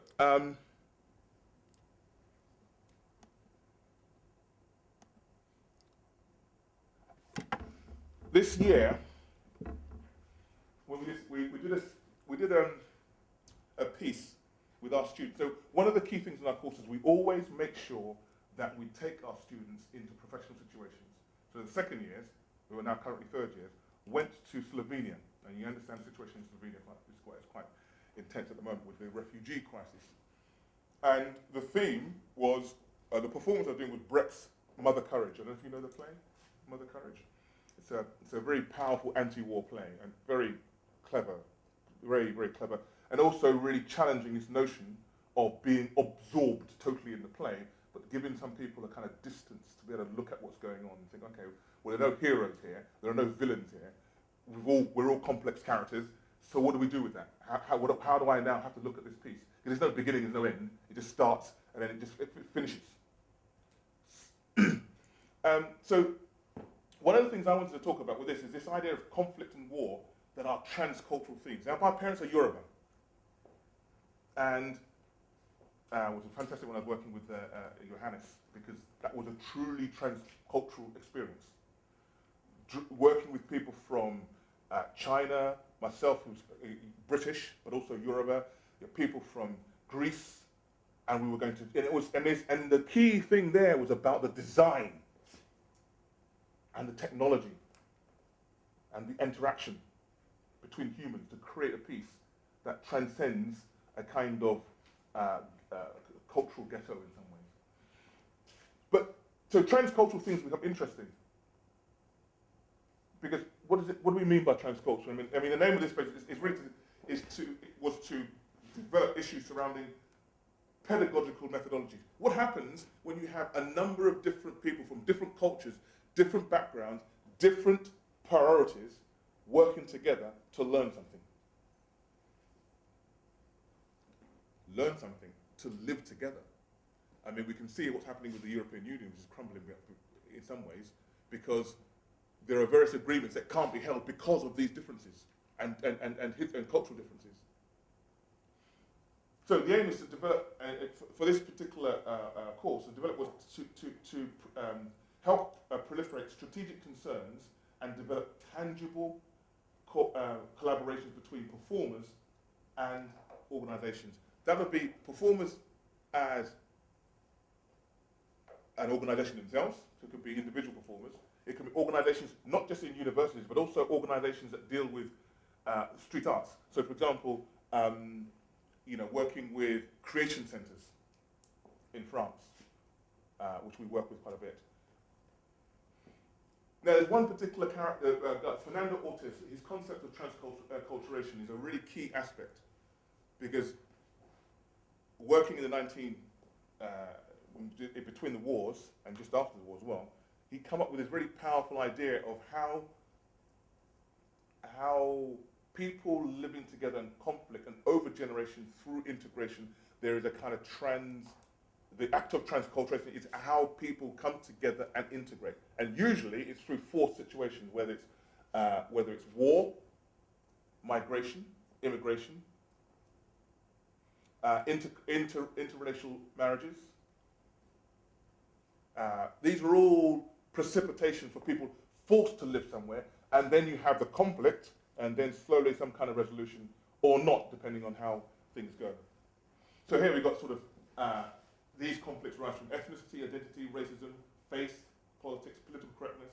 this year, when we did a piece with our students. So one of the key things in our course is we always make sure that we take our students into professional situations. So the second years, who are now currently third years, went to Slovenia. And you understand the situation in Slovenia is quite intense at the moment with the refugee crisis. And the theme was, the performance I was doing was Brecht's Mother Courage. I don't know if you know the play, Mother Courage. It's a very powerful anti-war play and very clever, very, very clever. And also really challenging this notion of being absorbed totally in the play, but giving some people a kind of distance to be able to look at what's going on and think, okay, well, there are no heroes here, there are no villains here, we're all complex characters, so what do we do with that? How do I now have to look at this piece? Because there's no beginning, there's no end, it just starts and then it finishes. So one of the things I wanted to talk about with this is this idea of conflict and war that are transcultural themes. Now, my parents are Yoruba. And it was a fantastic when I was working with Johannes, because that was a truly transcultural experience. Working with people from China, myself who's British, but also Yoruba, people from Greece, and we were going to, and the key thing there was about the design and the technology and the interaction between humans to create a piece that transcends a kind of cultural ghetto in some ways. But so transcultural things become interesting because what do we mean by transculture? I mean the name of this page was to develop issues surrounding pedagogical methodologies. What happens when you have a number of different people from different cultures, different backgrounds, different priorities working together to learn something? Learn something, to live together. I mean, we can see what's happening with the European Union, which is crumbling in some ways, because there are various agreements that can't be held because of these differences and cultural differences. So the aim is to develop, for this particular course, was to help proliferate strategic concerns and develop tangible collaborations between performers and organizations. That would be performers as an organization themselves, so it could be individual performers. It could be organizations, not just in universities, but also organizations that deal with street arts. So for example, working with creation centers in France, which we work with quite a bit. Now, there's one particular character, Fernando Ortiz. His concept of transculturation is a really key aspect, because working in the between the wars and just after the war as well, he come up with this very powerful idea of how people living together in conflict and over generation through integration, there is a kind of the act of transculturation is how people come together and integrate. And usually it's through forced situations, whether it's war, migration, immigration, interracial marriages. These are all precipitation for people forced to live somewhere, and then you have the conflict, and then slowly some kind of resolution, or not, depending on how things go. So here we've got sort of these conflicts rise from ethnicity, identity, racism, faith, politics, political correctness,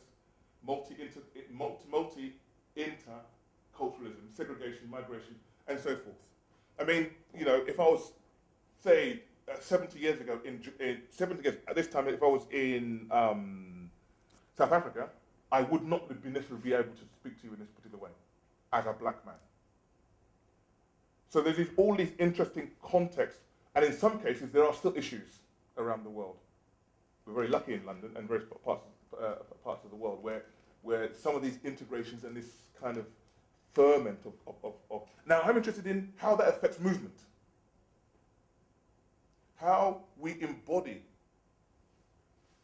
multi-interculturalism, segregation, migration, and so forth. I mean, if I was, say, 70 years ago, 70 years at this time, if I was in South Africa, I would not necessarily be able to speak to you in this particular way, as a black man. So there's all these interesting contexts, and in some cases there are still issues around the world. We're very lucky in London and various parts of the world where some of these integrations and this kind of ferment of. Now I'm interested in how that affects movement. How we embody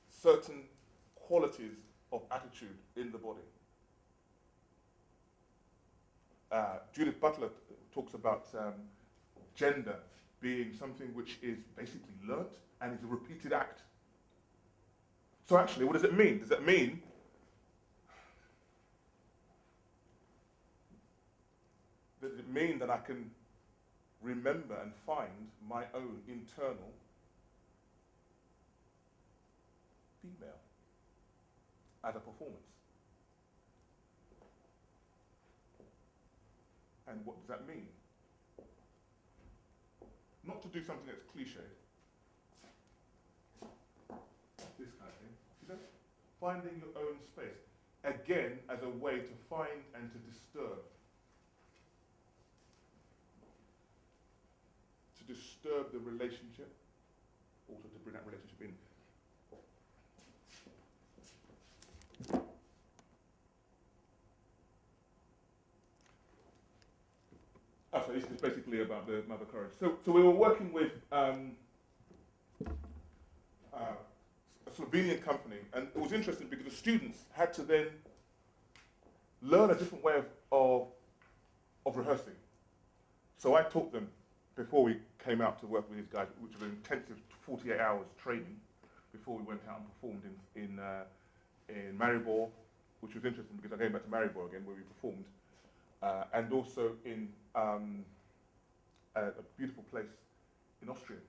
certain qualities of attitude in the body. Judith Butler talks about gender being something which is basically learnt and is a repeated act. So actually, what does it mean? Does it mean that I can remember and find my own internal female as a performance? And what does that mean? Not to do something that's cliched. This kind of thing. You know? Finding your own space. Again, as a way to find and to disturb. To disturb the relationship. Also to bring that relationship in. So this is basically about the Mother Courage. So we were working with a Slovenian company, and it was interesting because the students had to then learn a different way of rehearsing. So I taught them before we came out to work with these guys, which was an intensive 48 hours training before we went out and performed in Maribor, which was interesting because I came back to Maribor again where we performed. And also in a beautiful place in Austria.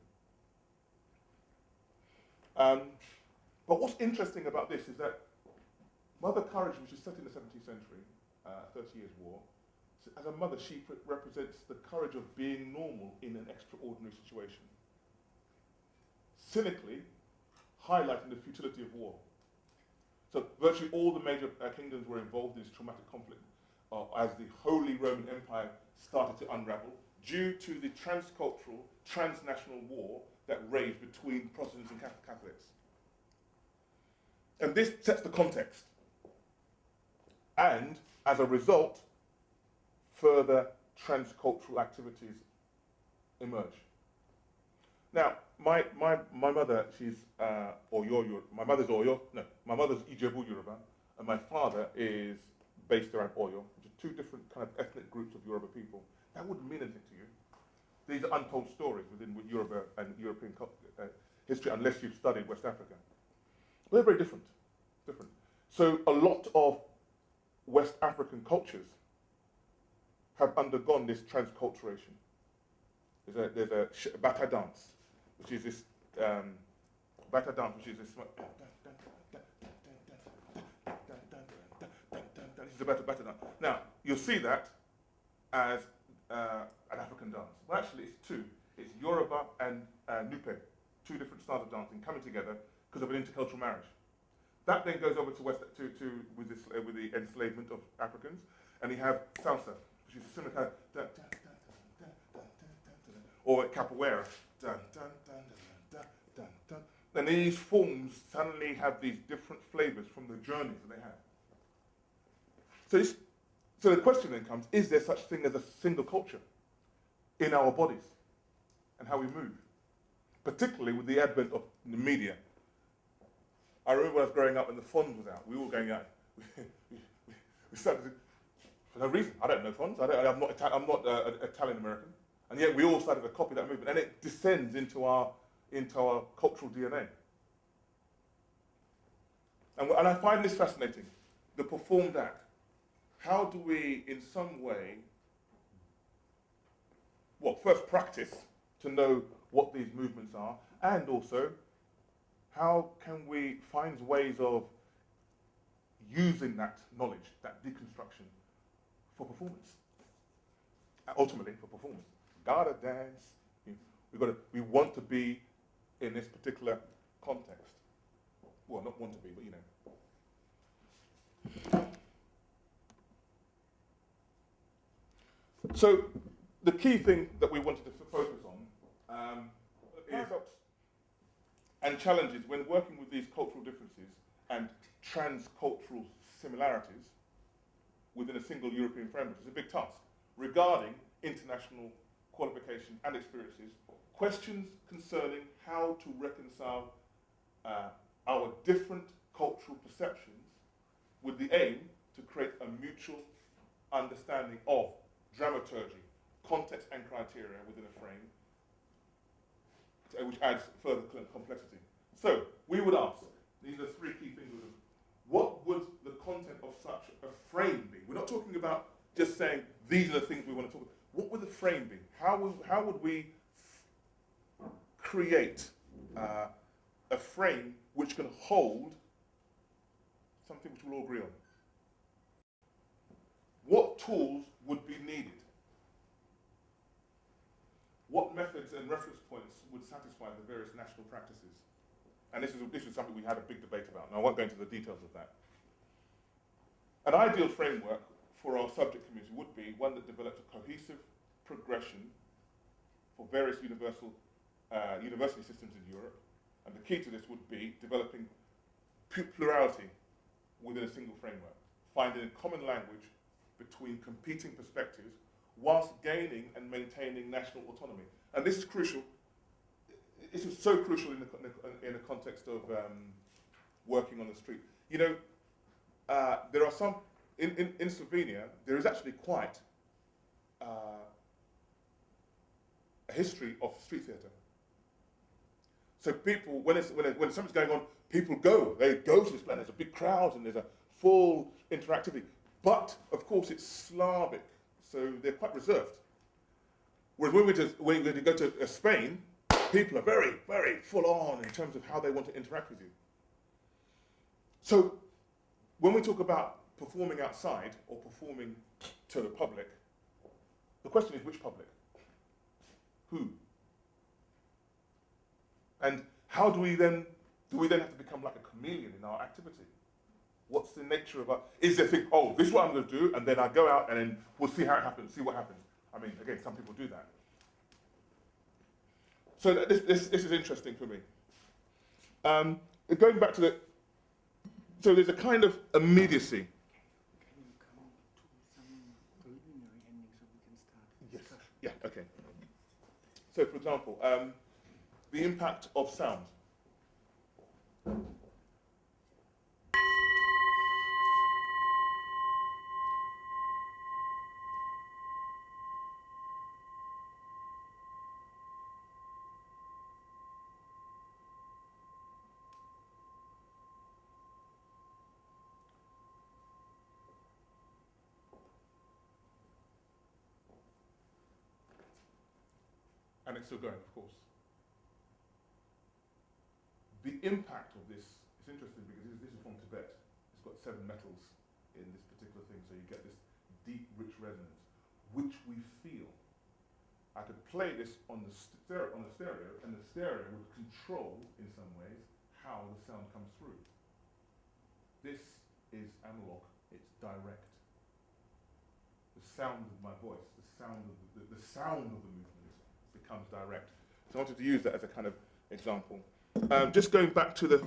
But what's interesting about this is that Mother Courage, which is set in the 17th century, 30 Years' War, as a mother, she represents the courage of being normal in an extraordinary situation. Cynically, highlighting the futility of war. So virtually all the major kingdoms were involved in this traumatic conflict as the Holy Roman Empire started to unravel due to the transcultural, transnational war that raged between Protestants and Catholics. And this sets the context. And as a result, further transcultural activities emerge. Now, my mother, she's Oyo, my mother's Oyo, no, my mother's Ijebu Yoruba, and my father is based around Oyo, which are two different kind of ethnic groups of Yoruba people. That wouldn't mean anything to you. These are untold stories within Yoruba and European history, unless you've studied West Africa. But they're very different. So a lot of West African cultures have undergone this transculturation. There's a bata dance, which is this bata dance, which is this. This is a bata dance. Now you'll see that as an African dance. Well, actually, it's two. It's Yoruba and Nupe, two different styles of dancing coming together because of an intercultural marriage. That then goes over to with the enslavement of Africans, and you have salsa, which is a similar kind of or capoeira. And these forms suddenly have these different flavors from the journeys that they have. So the question then comes, is there such thing as a single culture in our bodies and how we move? Particularly with the advent of the media. I remember when I was growing up and the Fonz was out, we were all going out. We started to, for no reason. I don't know Fonz. I'm not Italian American. And yet we all started to copy that movement, and it descends into our cultural DNA. And I find this fascinating, the performed act. How do we, in some way, first practice to know what these movements are, and also, how can we find ways of using that knowledge, that deconstruction, for performance? Ultimately, for performance. Gotta dance. We want to be in this particular context. Well, not want to be, but you know. So the key thing that we wanted to focus on is and challenges when working with these cultural differences and transcultural similarities within a single European framework is a big task regarding international qualification and experiences, questions concerning how to reconcile our different cultural perceptions with the aim to create a mutual understanding of dramaturgy, context and criteria within a frame, which adds further complexity. So, we would ask, these are three key things. What would the content of such a frame be? We're not talking about just saying, these are the things we want to talk about. What would the frame be? How would we create a frame which can hold something which we'll all agree on? What tools would be needed? What methods and reference points would satisfy the various national practices? And this is something we had a big debate about, and I won't go into the details of that. An ideal framework for our subject community would be one that develops a cohesive progression for various university systems in Europe, and the key to this would be developing plurality within a single framework, finding a common language between competing perspectives whilst gaining and maintaining national autonomy. And this is crucial. This is so crucial in the context of working on the street. You know, there are some, in Slovenia, there is actually quite a history of street theatre. So people, when something's going on, people they go to this place, there's a big crowd and there's a full interactivity. But, of course, it's Slavic, so they're quite reserved. Whereas when we go to Spain, people are very, very full on in terms of how they want to interact with you. So when we talk about performing outside or performing to the public, the question is which public? Who? And how do we then have to become like a chameleon in our activity? What's the nature of our, is there a thing, oh, this is what I'm going to do, and then I go out and then we'll see how it happens, see what happens. I mean, again, some people do that. So this is interesting for me. Going back to so there's a kind of immediacy. Can you come to some preliminary ending so we can start Yes. discussion? Yeah, okay. So for example, the impact of sound. And it's still going, of course. The impact of this is interesting because this is from Tibet. It's got 7 metals in this particular thing, so you get this deep, rich resonance, which we feel. I could play this on the stereo, and the stereo would control, in some ways, how the sound comes through. This is analog, it's direct. The sound of my voice, the sound of the movement becomes direct. So I wanted to use that as a kind of example. Just going back to the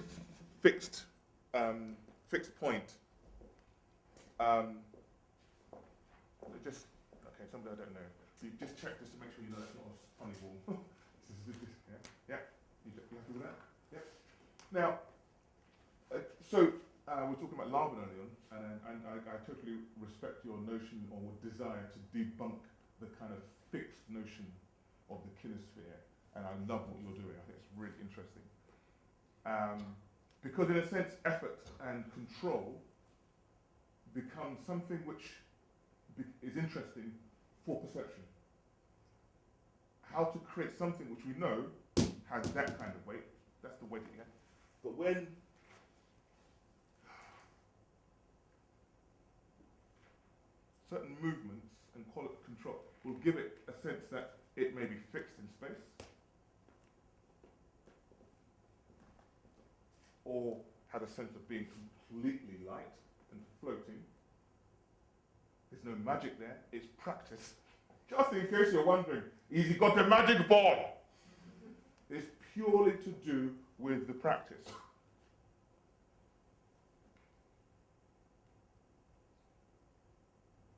fixed point. Something I don't know. You just check just to make sure you know that's not a funny ball. Yeah. You happy with that? Yeah. Now, we're talking about Larvin earlier on, and I totally respect your notion or desire to debunk the kind of fixed notion of the kinesphere, and I love what you're doing. I think it's really interesting. Because in a sense, effort and control become something which is interesting for perception. How to create something which we know has that kind of weight, that's the weight it has. But when certain movements and quality control will give it a sense that it may be fixed in space, or had a sense of being completely light and floating. There's no magic there, it's practice. Just in case you're wondering, has he got a magic ball? It's purely to do with the practice.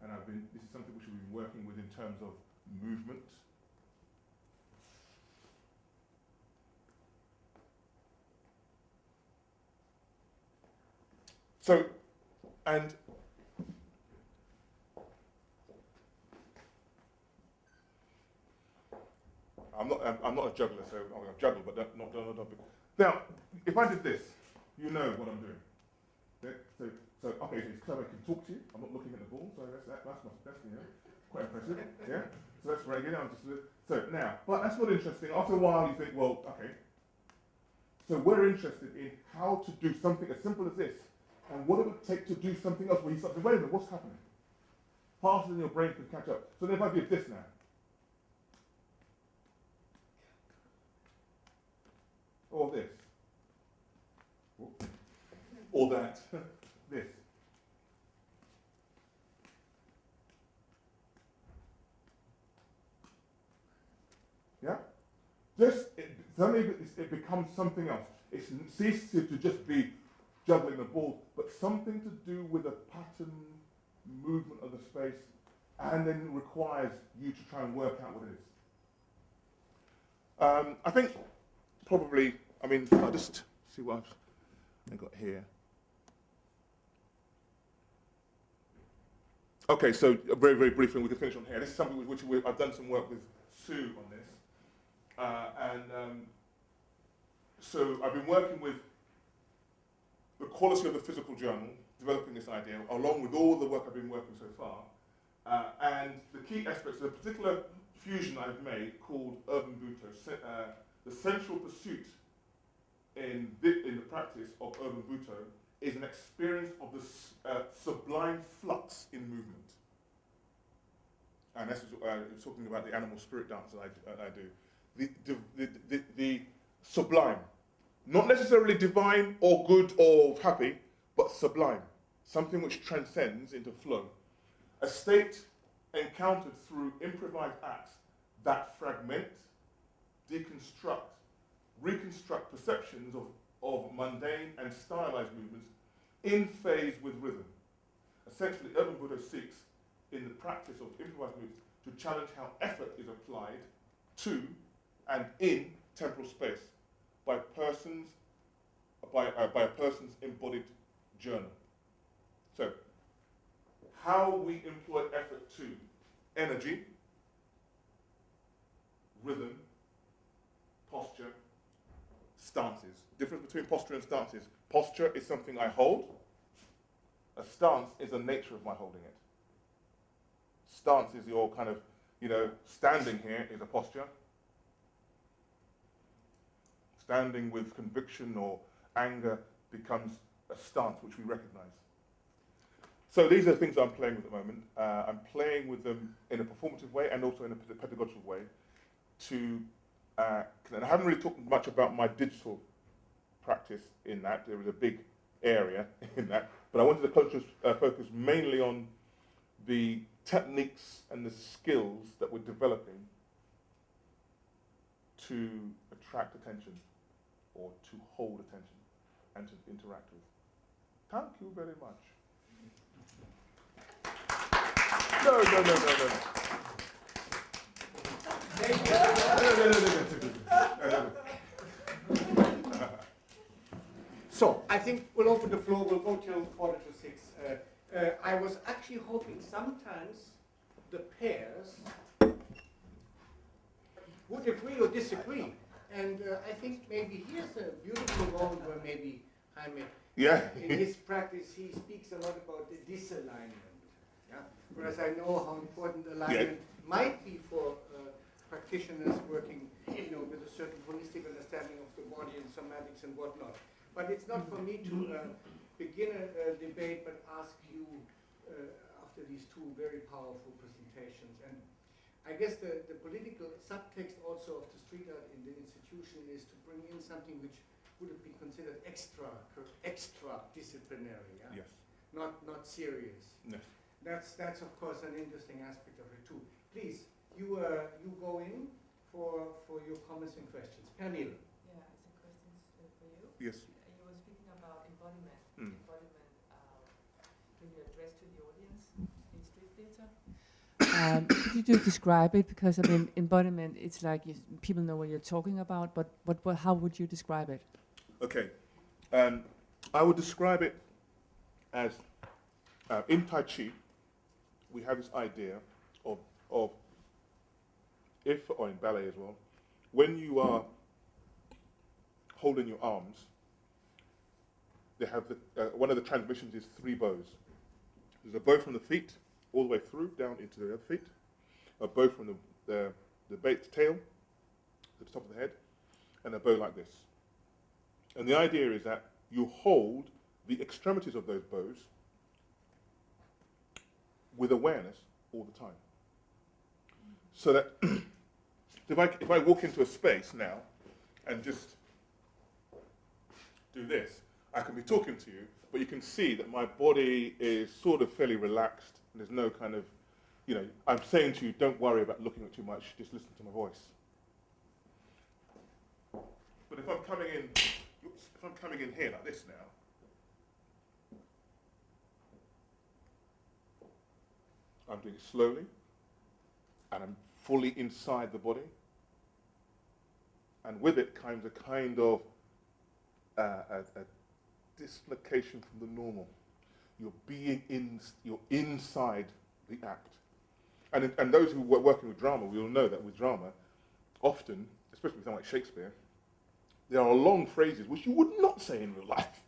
And this is something which we've been working with in terms of movement. So, and I'm not a juggler, so I'm going to juggle, but not. Now, if I did this, you know what I'm doing. Okay? So okay, so it's clever. I can talk to you. I'm not looking at the ball, so that's quite impressive. Yeah. So that's regular. So now, but that's not interesting. After a while, you think, well, okay. So we're interested in how to do something as simple as this, and what it would take to do something else. Where you start to wait a minute, what's happening? Parts in your brain can catch up. So then, if I did this now. Or this. Or that. This. Yeah? Suddenly it becomes something else. It ceases to just be juggling the ball, but something to do with a pattern, movement of the space, and then requires you to try and work out what it is. I think probably, I'll just see what I've got here. Okay, so very, very briefly, we can finish on here. This is something with which I've done some work with Sue on this. So I've been working with the quality of the physical journal, developing this idea, along with all the work I've been working so far. And the key aspects of a particular fusion I've made called urban Buto, the central pursuit in the practice of urban Buto is an experience of the sublime flux in movement. and this is talking about the animal spirit dance that I do. The sublime, not necessarily divine or good or happy, but sublime, something which transcends into flow. A state encountered through improvised acts that fragment, deconstruct, reconstruct perceptions of mundane and stylized movements in phase with rhythm. Essentially, urban Buddha seeks, in the practice of improvised movements, to challenge how effort is applied to and in temporal space by a person's embodied journal. So, how we employ effort to energy, rhythm, posture, stances. Difference between posture and stances. Posture is something I hold. A stance is the nature of my holding it. Stance is your kind of, standing here is a posture. Standing with conviction or anger becomes a stance which we recognize. So these are the things I'm playing with at the moment. I'm playing with them in a performative way and also in a pedagogical way and I haven't really talked much about my digital practice in that. There was a big area in that. But I wanted to focus mainly on the techniques and the skills that we're developing to attract attention or to hold attention and to interact with. Thank you very much. No. So, I think we'll open the floor, we'll go till 5:45. I was actually hoping sometimes the pairs would agree or disagree. And I think maybe here's a beautiful moment where maybe Jaime, in his practice, he speaks a lot about the disalignment. Yeah? Whereas I know how important alignment might be for practitioners working with a certain holistic understanding of the body and somatics and whatnot. But it's not for me to begin a debate, but ask you after these two very powerful presentations. And I guess the political subtext also of the street art in the institution is to bring in something which would be considered extra disciplinary, yeah? Yes. Not serious. Yes. That's of course an interesting aspect of it too. Please, you go in for your comments and questions. Pernille. Yeah, it's a question for you. Yes. You were speaking about embodiment. Mm. Embodiment, when you address to the audience in street theater. Could you describe it? Because I mean, embodiment, it's like people know what you're talking about, but how would you describe it? Okay. I would describe it as, in Tai Chi, we have this idea of or in ballet as well, when you are holding your arms, they have one of the transmissions is 3 bows. There's a bow from the feet all the way through down into the other feet, a bow from the tail to the top of the head, and a bow like this. And the idea is that you hold the extremities of those bows with awareness all the time. So that if I walk into a space now and just do this, I can be talking to you, but you can see that my body is sort of fairly relaxed, and there's no kind of, I'm saying to you, don't worry about looking at too much, just listen to my voice. But if I'm coming in here like this now, I'm doing it slowly, and I'm fully inside the body, and with it comes a kind of a dislocation from the normal. You're inside the act. And those who were working with drama, we all know that with drama, often, especially with something like Shakespeare, there are long phrases which you would not say in real life.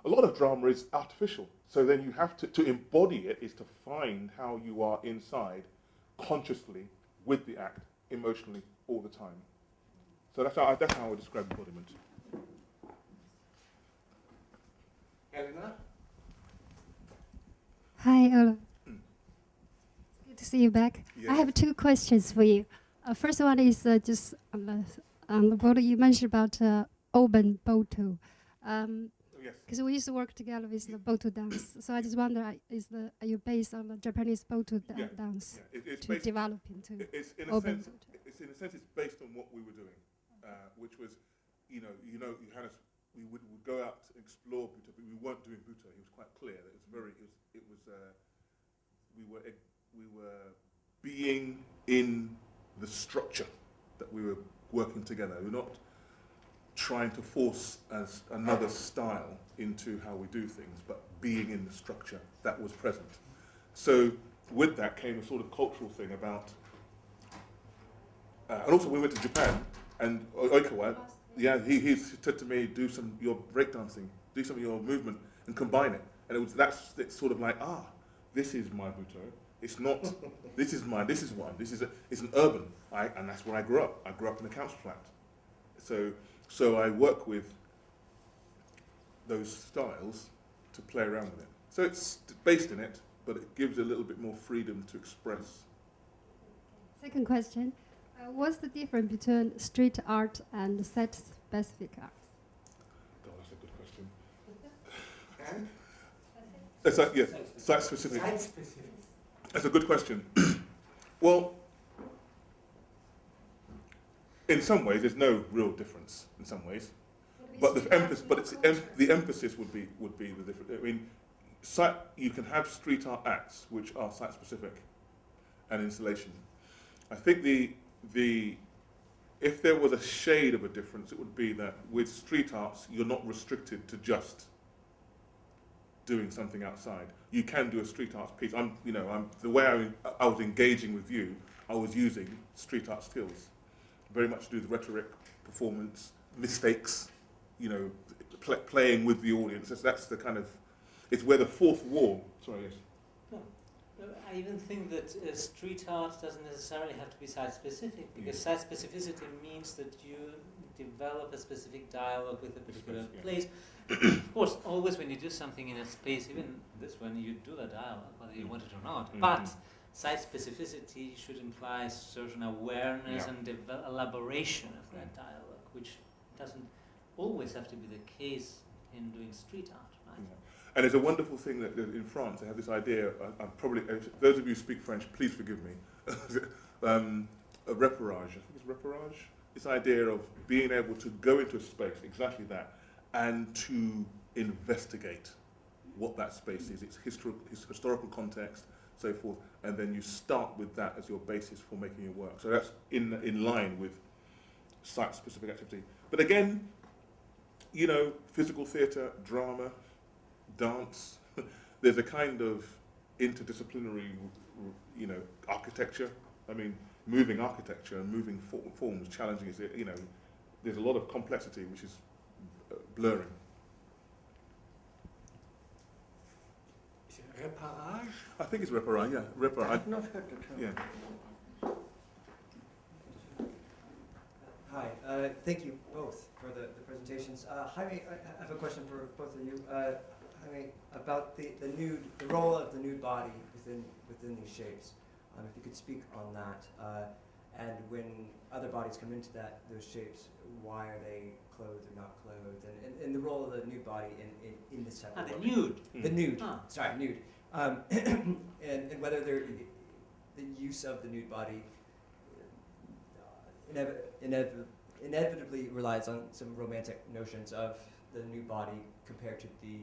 A lot of drama is artificial. So then you have to embody it is to find how you are inside consciously with the act, emotionally, all the time. So that's how I would describe embodiment. Helena? Hej, eller? Good to see you back. Yes. I have two questions for you. First one is just on the photo you mentioned about open Boto. Yes. Because we used to work together with the Boto dance. So I just wonder, are you based on the Japanese Boto Yeah. dance It's to based, develop into it's in a open sense, Boto? it's based on what we were doing, which was, Johannes, we would go out to explore Buto, but we weren't doing Buto. He was quite clear that we were being in the structure that we were working together. We're not trying to force as another style into how we do things, but being in the structure that was present. So with that came a sort of cultural thing about, and also we went to Japan, and Oikawa, he said to me, do some your breakdancing, do some of your movement, and combine it. And it's sort of like, this is my Buto. It's not, this is one. It's an urban, and that's where I grew up. I grew up in a council flat. So I work with those styles to play around with it. So it's based in it, but it gives a little bit more freedom to express. Second question, what's the difference between street art and site-specific art? God, that's a good question. Site-specific. Site-specific. That's a good question. Well, in some ways, there's no real difference. In some ways, but the emphasis would be the difference. I mean, you can have street art acts which are site-specific, and installation. I think if there was a shade of a difference, it would be that with street arts, you're not restricted to just doing something outside. You can do a street arts piece. The way I was engaging with you, I was using street art skills, very much to do with rhetoric, performance, mistakes, playing with the audience. That's the kind of, it's where the fourth wall. Sorry, yes. No, I even think that street art doesn't necessarily have to be site-specific, because site-specificity means that you develop a specific dialogue with a particular place. Of course, always when you do something in a space, even this one, you do the dialogue, whether you want it or not. Mm-hmm. But site-specificity should imply certain awareness and elaboration of that dialogue, which doesn't always have to be the case in doing street art, right? Yeah. And it's a wonderful thing that in France they have this idea. Those of you who speak French, please forgive me. A repérage. I think it's repérage. This idea of being able to go into a space, exactly that, and to investigate what that space is, its historical context, so forth, and then you start with that as your basis for making your work. So that's in line with site-specific activity. But again, physical theatre, drama, dance, there's a kind of interdisciplinary, architecture. I mean, moving architecture and moving forms, challenging is, there's a lot of complexity which is blurring. Is it reparage? I think it's reparage, yeah. Reparage. I've not heard the term. Yeah. Hi, thank you both for the presentations. Jaime, I have a question for both of you. Jaime, about the role of the nude body within these shapes. If you could speak on that, and when other bodies come into those shapes, why are they clothed or not clothed, and the role of the nude body in this type of work. The nude. The nude. Sorry, nude. And whether the use of the nude body inevitably relies on some romantic notions of the nude body compared to the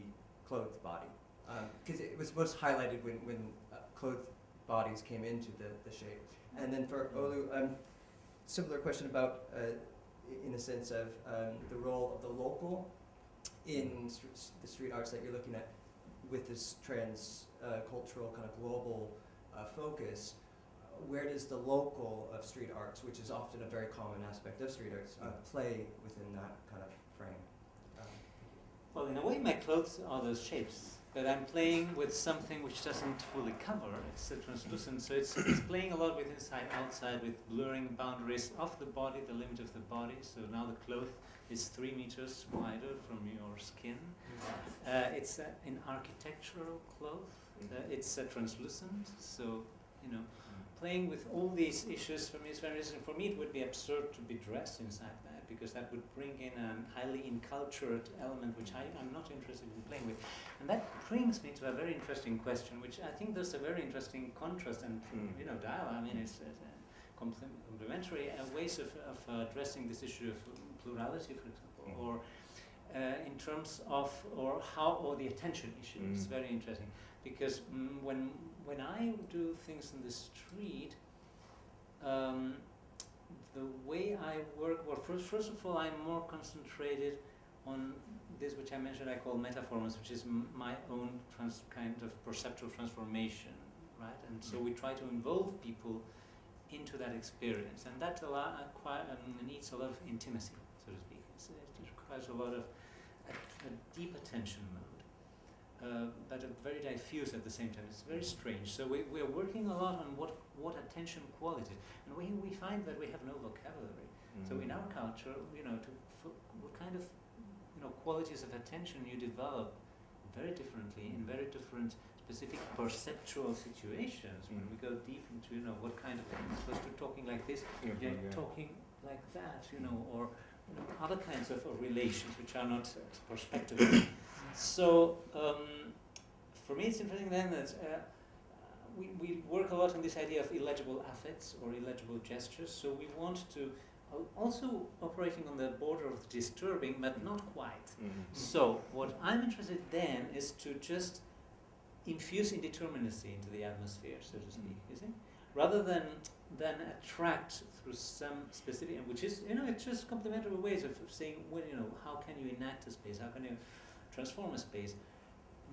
clothed body, because it was most highlighted when clothed bodies came into the shape. And then for Olu, similar question about, in a sense of the role of the local in the street arts that you're looking at with this cultural kind of global focus. Where does the local of street arts, which is often a very common aspect of street arts, play within that kind of frame? Well, in a way, my clothes are those shapes, but I'm playing with something which doesn't fully cover. It's translucent, so it's playing a lot with inside, outside, with blurring boundaries of the body, the limit of the body. So now the cloth is 3 meters wider from your skin. It's an architectural cloth. It's translucent, so you know, playing with all these issues for me is very interesting. For me, it would be absurd to be dressed inside that, because that would bring in a highly encultured element, which I'm not interested in playing with. And that brings me to a very interesting question, which I think there's a very interesting contrast and you know, dialogue. I mean, it's complementary ways of addressing this issue of plurality, for example, or in terms of or the attention issue. It's very interesting, because when I do things in the street, the way I work, well, first of all, I'm more concentrated on this, which I mentioned, I call metaformance, which is my own kind of perceptual transformation, right? And so we try to involve people into that experience, and that needs a lot of intimacy, so to speak. It requires a lot of a deep attention mode, but very diffuse at the same time. It's very strange. So we are working a lot on what attention quality, and we find that we have no vocabulary. So in our culture, you know, what kind of, you know, qualities of attention you develop very differently in very different specific perceptual situations. When we go deep into, you know, what kind of, supposed to talking like this, talking like that, you know, or you know, other kinds of relations which are not perspective. So for me, it's interesting then that we work a lot on this idea of illegible affects or illegible gestures. So we want to also operating on the border of disturbing, but not quite. So what I'm interested then is to just infuse indeterminacy into the atmosphere, so to speak, you see? Rather than attract through some specific, which is, you know, it's just complementary ways of saying, well, you know, how can you enact a space? How can you transform a space?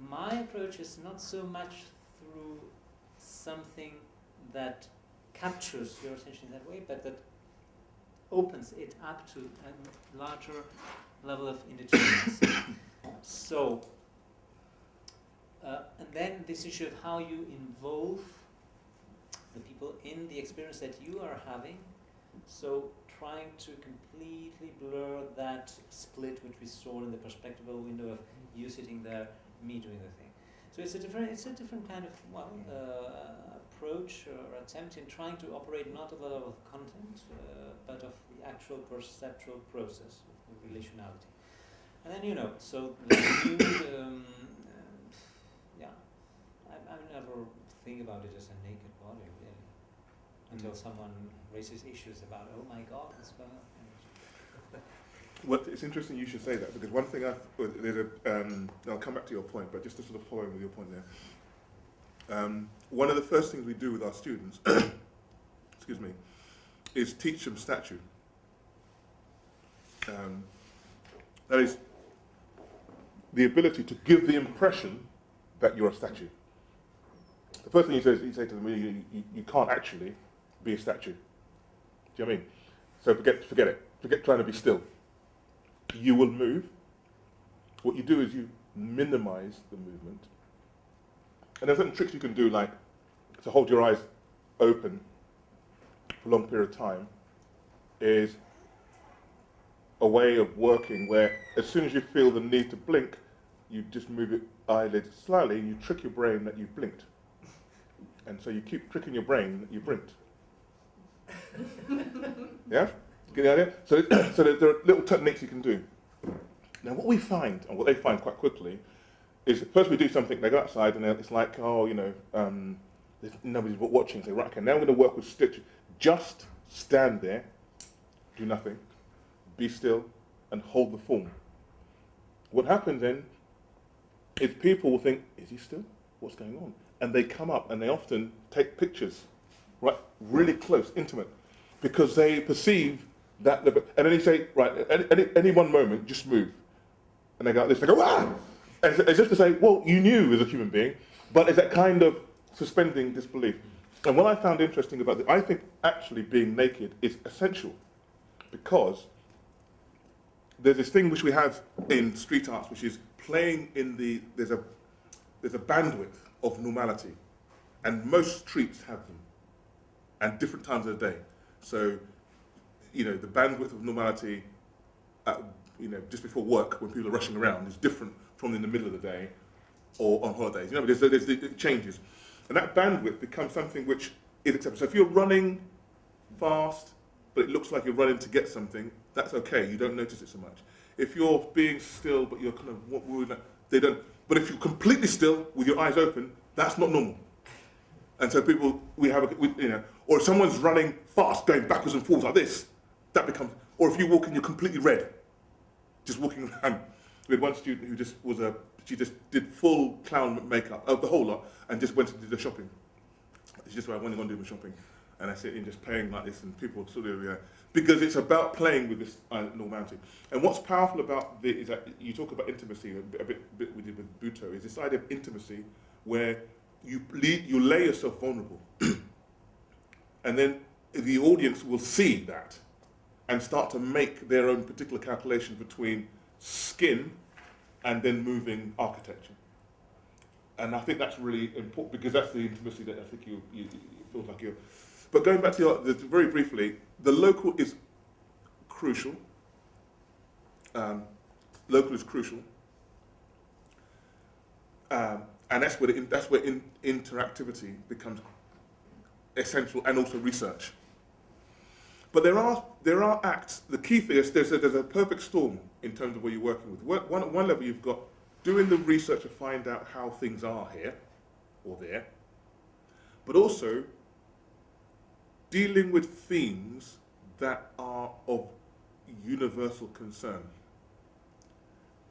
My approach is not so much through something that captures your attention in that way, but that opens it up to a larger level of indeterminacy. So, and then this issue of how you involve the people in the experience that you are having. So trying to completely blur that split which we saw in the perspectival window of you sitting there, me doing the thing. So it's a different kind of approach or attempt in trying to operate not at the level of content, but of the actual perceptual process of relationality. And then, you know, so the new, I never think about it as a naked body, really, until someone raises issues about, oh my God, what's going on? Well, it's interesting you should say that, because one thing I'll come back to your point, but just to sort of follow with your point there. One of the first things we do with our students, excuse me, is teach them statue. That is the ability to give the impression that you're a statue. The first thing you say to them, you can't actually be a statue. Do you know what I mean? So forget it. Forget trying to be still. You will move. What you do is you minimize the movement. And there's certain tricks you can do, like to hold your eyes open for a long period of time, is a way of working where as soon as you feel the need to blink, you just move your eyelids slightly and you trick your brain that you've blinked. And so you keep tricking your brain that you blinked. Yeah? Get the idea? So there are little techniques you can do. Now what we find, and what they find quite quickly, is first we do something, they go outside and it's like, oh, you know, nobody's watching. Say, right, okay, now we're going to work with stitch. Just stand there, do nothing, be still, and hold the form. What happens then is people will think, is he still? What's going on? And they come up and they often take pictures, right, really close, intimate, because they perceive that, and then they say, right, any one moment, just move. And they go like this, they go, ah! And it's just to say, well, you knew as a human being, but it's that kind of suspending disbelief. And what I found interesting about it, I think actually being naked is essential, because there's this thing which we have in street arts, which is playing in there's a bandwidth of normality, and most streets have them, and different times of the day. So, you know, the bandwidth of normality, just before work when people are rushing around is different from in the middle of the day or on holidays. You know, it changes. And that bandwidth becomes something which is acceptable. So if you're running fast, but it looks like you're running to get something, that's okay. You don't notice it so much. If you're being still, but you're kind of, they don't. But if you're completely still with your eyes open, that's not normal. And so people, or if someone's running fast, going backwards and forwards like this, that becomes. Or if you walk and you're completely red, just walking around. We had one student who she just did full clown makeup of the whole lot and just went to do the shopping. She just went, I want to go and do my shopping. And I sit in just playing like this, and people sort of, because it's about playing with this normality. And what's powerful about is that you talk about intimacy, a bit we did with Buto, is this idea of intimacy where you lay yourself vulnerable. And then the audience will see that and start to make their own particular calculation between skin and then moving architecture. And I think that's really important because that's the intimacy that I think you feel like you're. But going back to very briefly, the local is crucial. Local is crucial. And that's where interactivity becomes essential, and also research. But there are acts. The key thing is there's a perfect storm in terms of what you're working with. At one level, you've got doing the research to find out how things are here or there, but also dealing with themes that are of universal concern.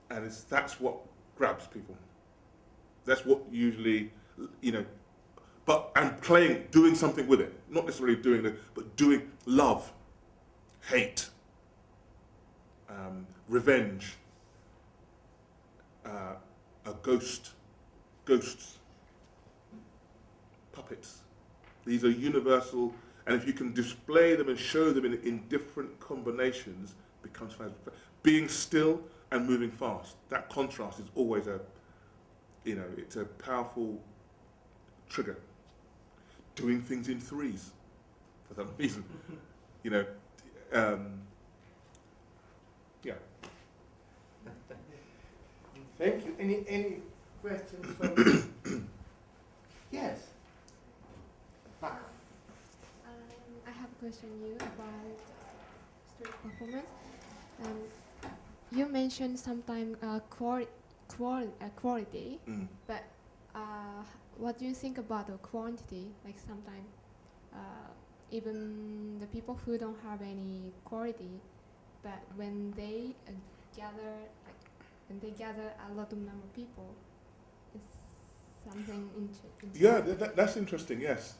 And that's what grabs people. That's what usually, doing something with it. Not necessarily doing it, but doing love, hate, revenge, ghosts, puppets. These are universal, and if you can display them and show them in different combinations, becomes fantastic. Being still and moving fast, that contrast is always it's a powerful trigger. Doing things in threes, for some reason, yeah. Thank you. Any questions from? Yes. I have a question you about street performance. You mentioned sometimes quality, but what do you think about the quantity? Like sometimes even the people who don't have any quality, but when they gather a lot of number of people, it's something interesting. Yeah, that's interesting. Yes.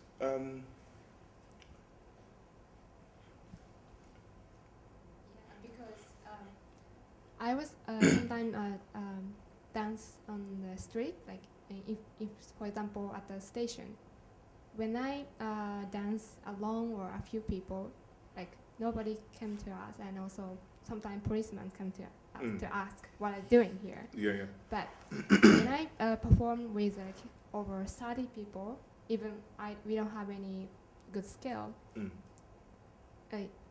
Because I was sometimes dance on the street, like if for example at the station, when I dance alone or a few people, like nobody came to us, and also sometimes policemen come to us to ask what I'm doing here. Yeah. But when I perform with like over 30 people, even we don't have any good skill.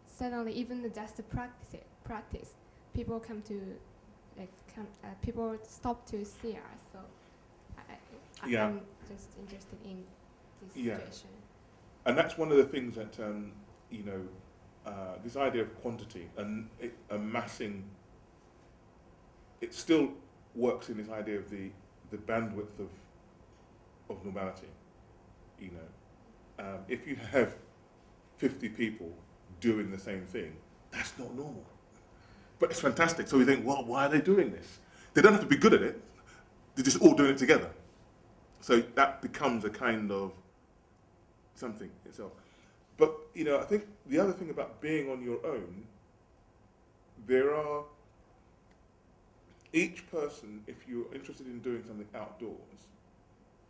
Suddenly, even just to practice, people come to people stop to see us. So I'm just interested in this situation. And that's one of the things that this idea of quantity and amassing. It still works in this idea of the bandwidth of normality. If you have 50 people doing the same thing, that's not normal. But it's fantastic. So we think, well, why are they doing this? They don't have to be good at it. They're just all doing it together. So that becomes a kind of something itself. But I think the other thing about being on your own, each person, if you're interested in doing something outdoors,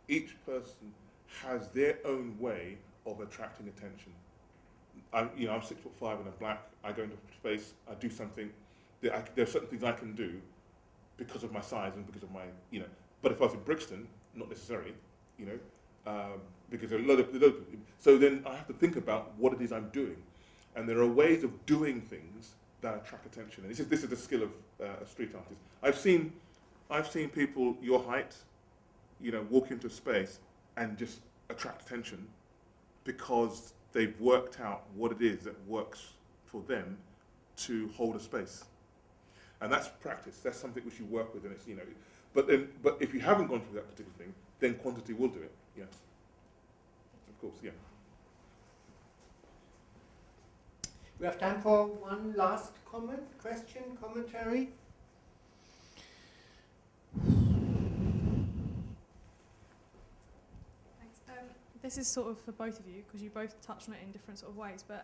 each person has their own way of attracting attention. I'm 6'5" and I'm black. I go into space. I do something. There are certain things I can do because of my size and because of my, But if I was in Brixton, not necessarily, because there are a lot of. So then I have to think about what it is I'm doing, and there are ways of doing things that attract attention. And this is the skill of a street artist. I've seen people your height, walk into space and just attract attention because they've worked out what it is that works for them to hold a space. And that's practice. That's something which you work with, and it's, you know. But if you haven't gone through that particular thing, then quantity will do it. Yeah. Of course. Yeah. We have time for one last question, commentary. Thanks. This is sort of for both of you, because you both touched on it in different sort of ways, but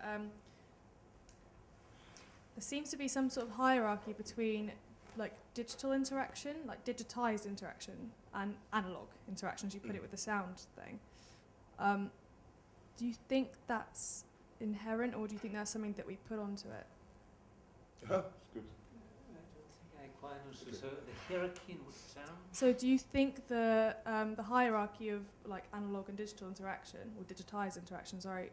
there seems to be some sort of hierarchy between like digital interaction, like digitized interaction, and analog interaction, as you put it with the sound thing. Do you think that's inherent, or do you think that's something that we put onto it? That's good. I don't think I quite understood. So the hierarchy in what sound? So do you think the hierarchy of like analog and digital interaction, or digitized interaction, sorry,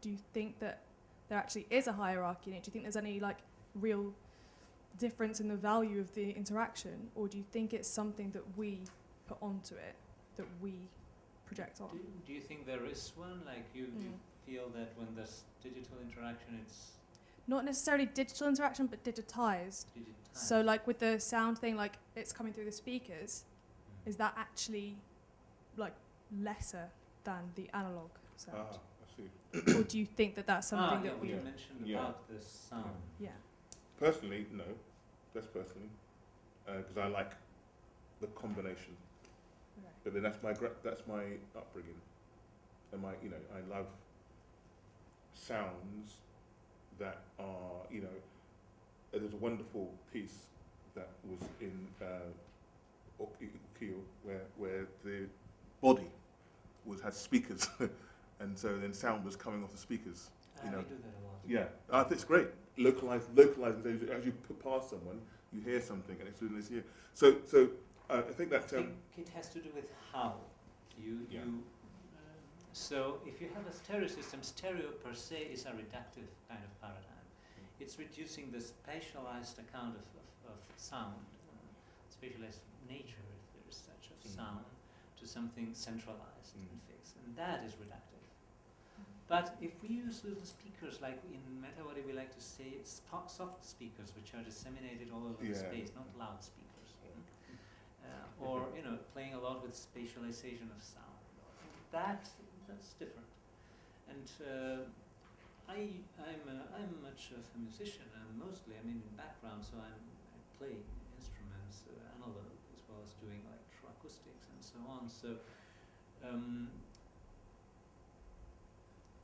do you think that there actually is a hierarchy in it? Do you think there's any like real difference in the value of the interaction, or do you think it's something that we put onto it, that we project on? Do you think there is one? Like you feel that when there's digital interaction, it's Not necessarily digital interaction, but digitized. So like with the sound thing, like it's coming through the speakers, is that actually like lesser than the analog sound? I see. Or do you think that that's something that we... You mentioned Yeah. about the sound. Yeah. Personally, no. That's personally, because I like the combination. Okay. But then that's my upbringing, and I love sounds that are, there's a wonderful piece that was in Okio where the body had speakers, and so then sound was coming off the speakers. We do that a lot. Yeah, I think it's great. Localizing. As you put past someone, you hear something, and it's doing this here. So I think that. I think it has to do with how you. So if you have a stereo system, stereo per se is a reductive kind of paradigm. It's reducing the spatialized account of sound, spatialized nature, if there is such a sound, to something centralized and fixed, and that is reductive. But if we use little speakers, like in Metabody we like to say soft speakers, which are disseminated all over the space, not loudspeakers, or playing a lot with spatialization of sound. That's different. And I'm much of a musician, mostly. In background, so I play instruments, analog, as well as doing electroacoustics and so on. So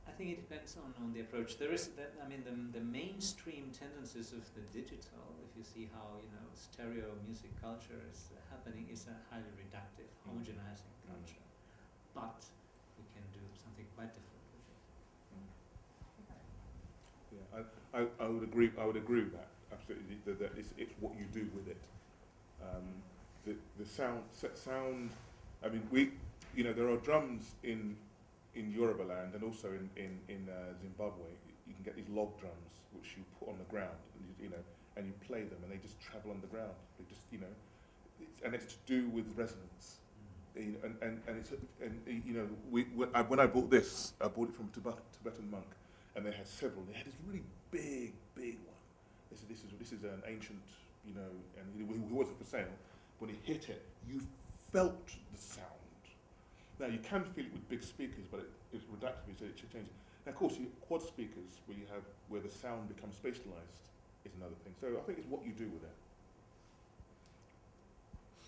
I think it depends on the approach. There is that. The mainstream tendencies of the digital, if you see how stereo music culture is happening, is a highly reductive, homogenizing culture. But we can do something quite different with it. Yeah, I would agree. I would agree with that absolutely. That it's what you do with it. The sound. There are drums in Yorubaland and also in Zimbabwe. You can get these log drums which you put on the ground, and you play them, and they just travel on the ground. They just and it's to do with resonance. When I bought this, I bought it from a Tibetan monk, and they had several. They had this really big one. They said this is an ancient, and he wasn't for sale. When he hit it, you felt the sound. Now you can feel it with big speakers, but it's reductive, so it should change. Now of course, quad speakers, where the sound becomes spatialized, is another thing. So I think it's what you do with it.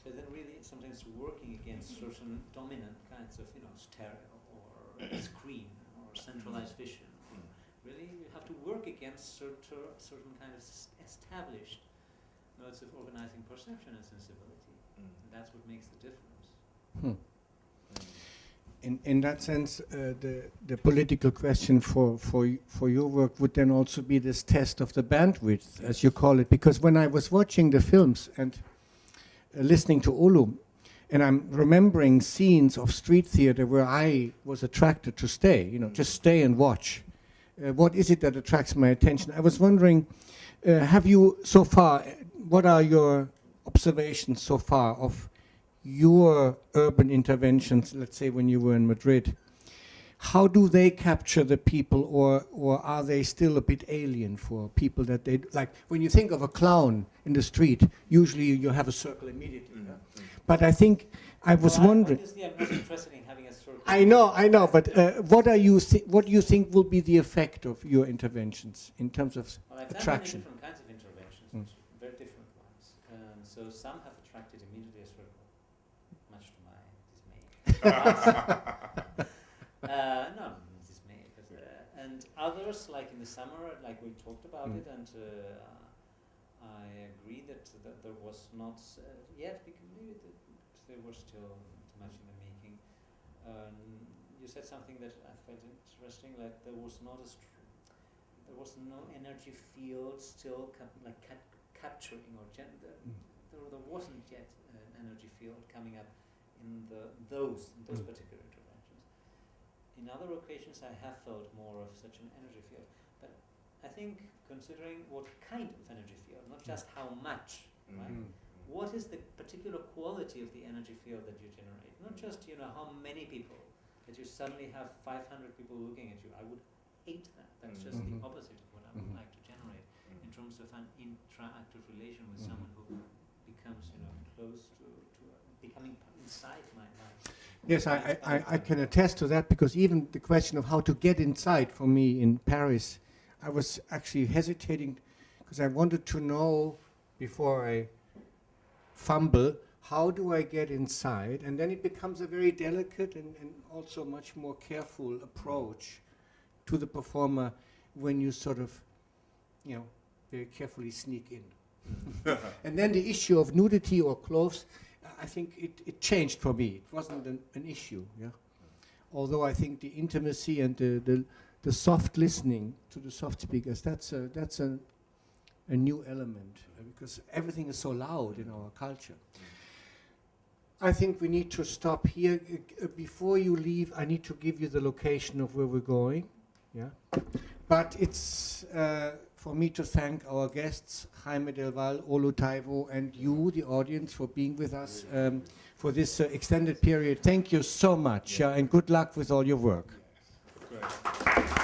But then really sometimes working against certain dominant kinds of, stereo or screen or centralized vision. Really you have to work against certain kind of established modes of organizing perception and sensibility. And that's what makes the difference. In that sense, the political question for your work would then also be this test of the bandwidth, as you call it, because when I was watching the films and listening to Olu, and I'm remembering scenes of street theater where I was attracted to stay, just stay and watch. What is it that attracts my attention? I was wondering, have you so far, what are your observations so far of your urban interventions, let's say when you were in Madrid, how do they capture the people, or are they still a bit alien for people that they, like when you think of a clown in the street, usually you have a circle immediately. Yeah? But I think, I was wondering. Obviously, I'm not interested in having a circle. I know, but what do you think will be the effect of your interventions in terms of attraction? I've done many different kinds of interventions, very different ones. So some have attracted immediately a circle, much to my dismay. No, dismay. And others, like in the summer, like we talked about it, and I agree that there was not yet, because maybe they were still too much in the making. You said something that I felt interesting, like there was no energy field still capturing, or there wasn't yet an energy field coming up in those particular interventions. In other occasions, I have felt more of such an energy field, but I think considering what kind of energy field, not just how much, right? What is the particular quality of the energy field that you generate? Not just how many people, that you suddenly have 500 people looking at you. I would hate that. That's just the opposite of what I would like to generate in terms of an interactive relation with someone who becomes close to becoming inside my life. Yes, I can attest to that, because even the question of how to get inside for me in Paris, I was actually hesitating, because I wanted to know before I fumble, how do I get inside? And then it becomes a very delicate and also much more careful approach to the performer when you sort of, very carefully sneak in. And then the issue of nudity or clothes, I think it changed for me. It wasn't an issue, yeah. Although I think the intimacy and the soft listening to the soft speakers, that's a new element, because everything is so loud in our culture. I think we need to stop here. Before you leave, I need to give you the location of where we're going. Yeah, but it's for me to thank our guests, Jaime del Val, Taiwo, and you, the audience, for being with us for this extended period. Thank you so much, and good luck with all your work. Great.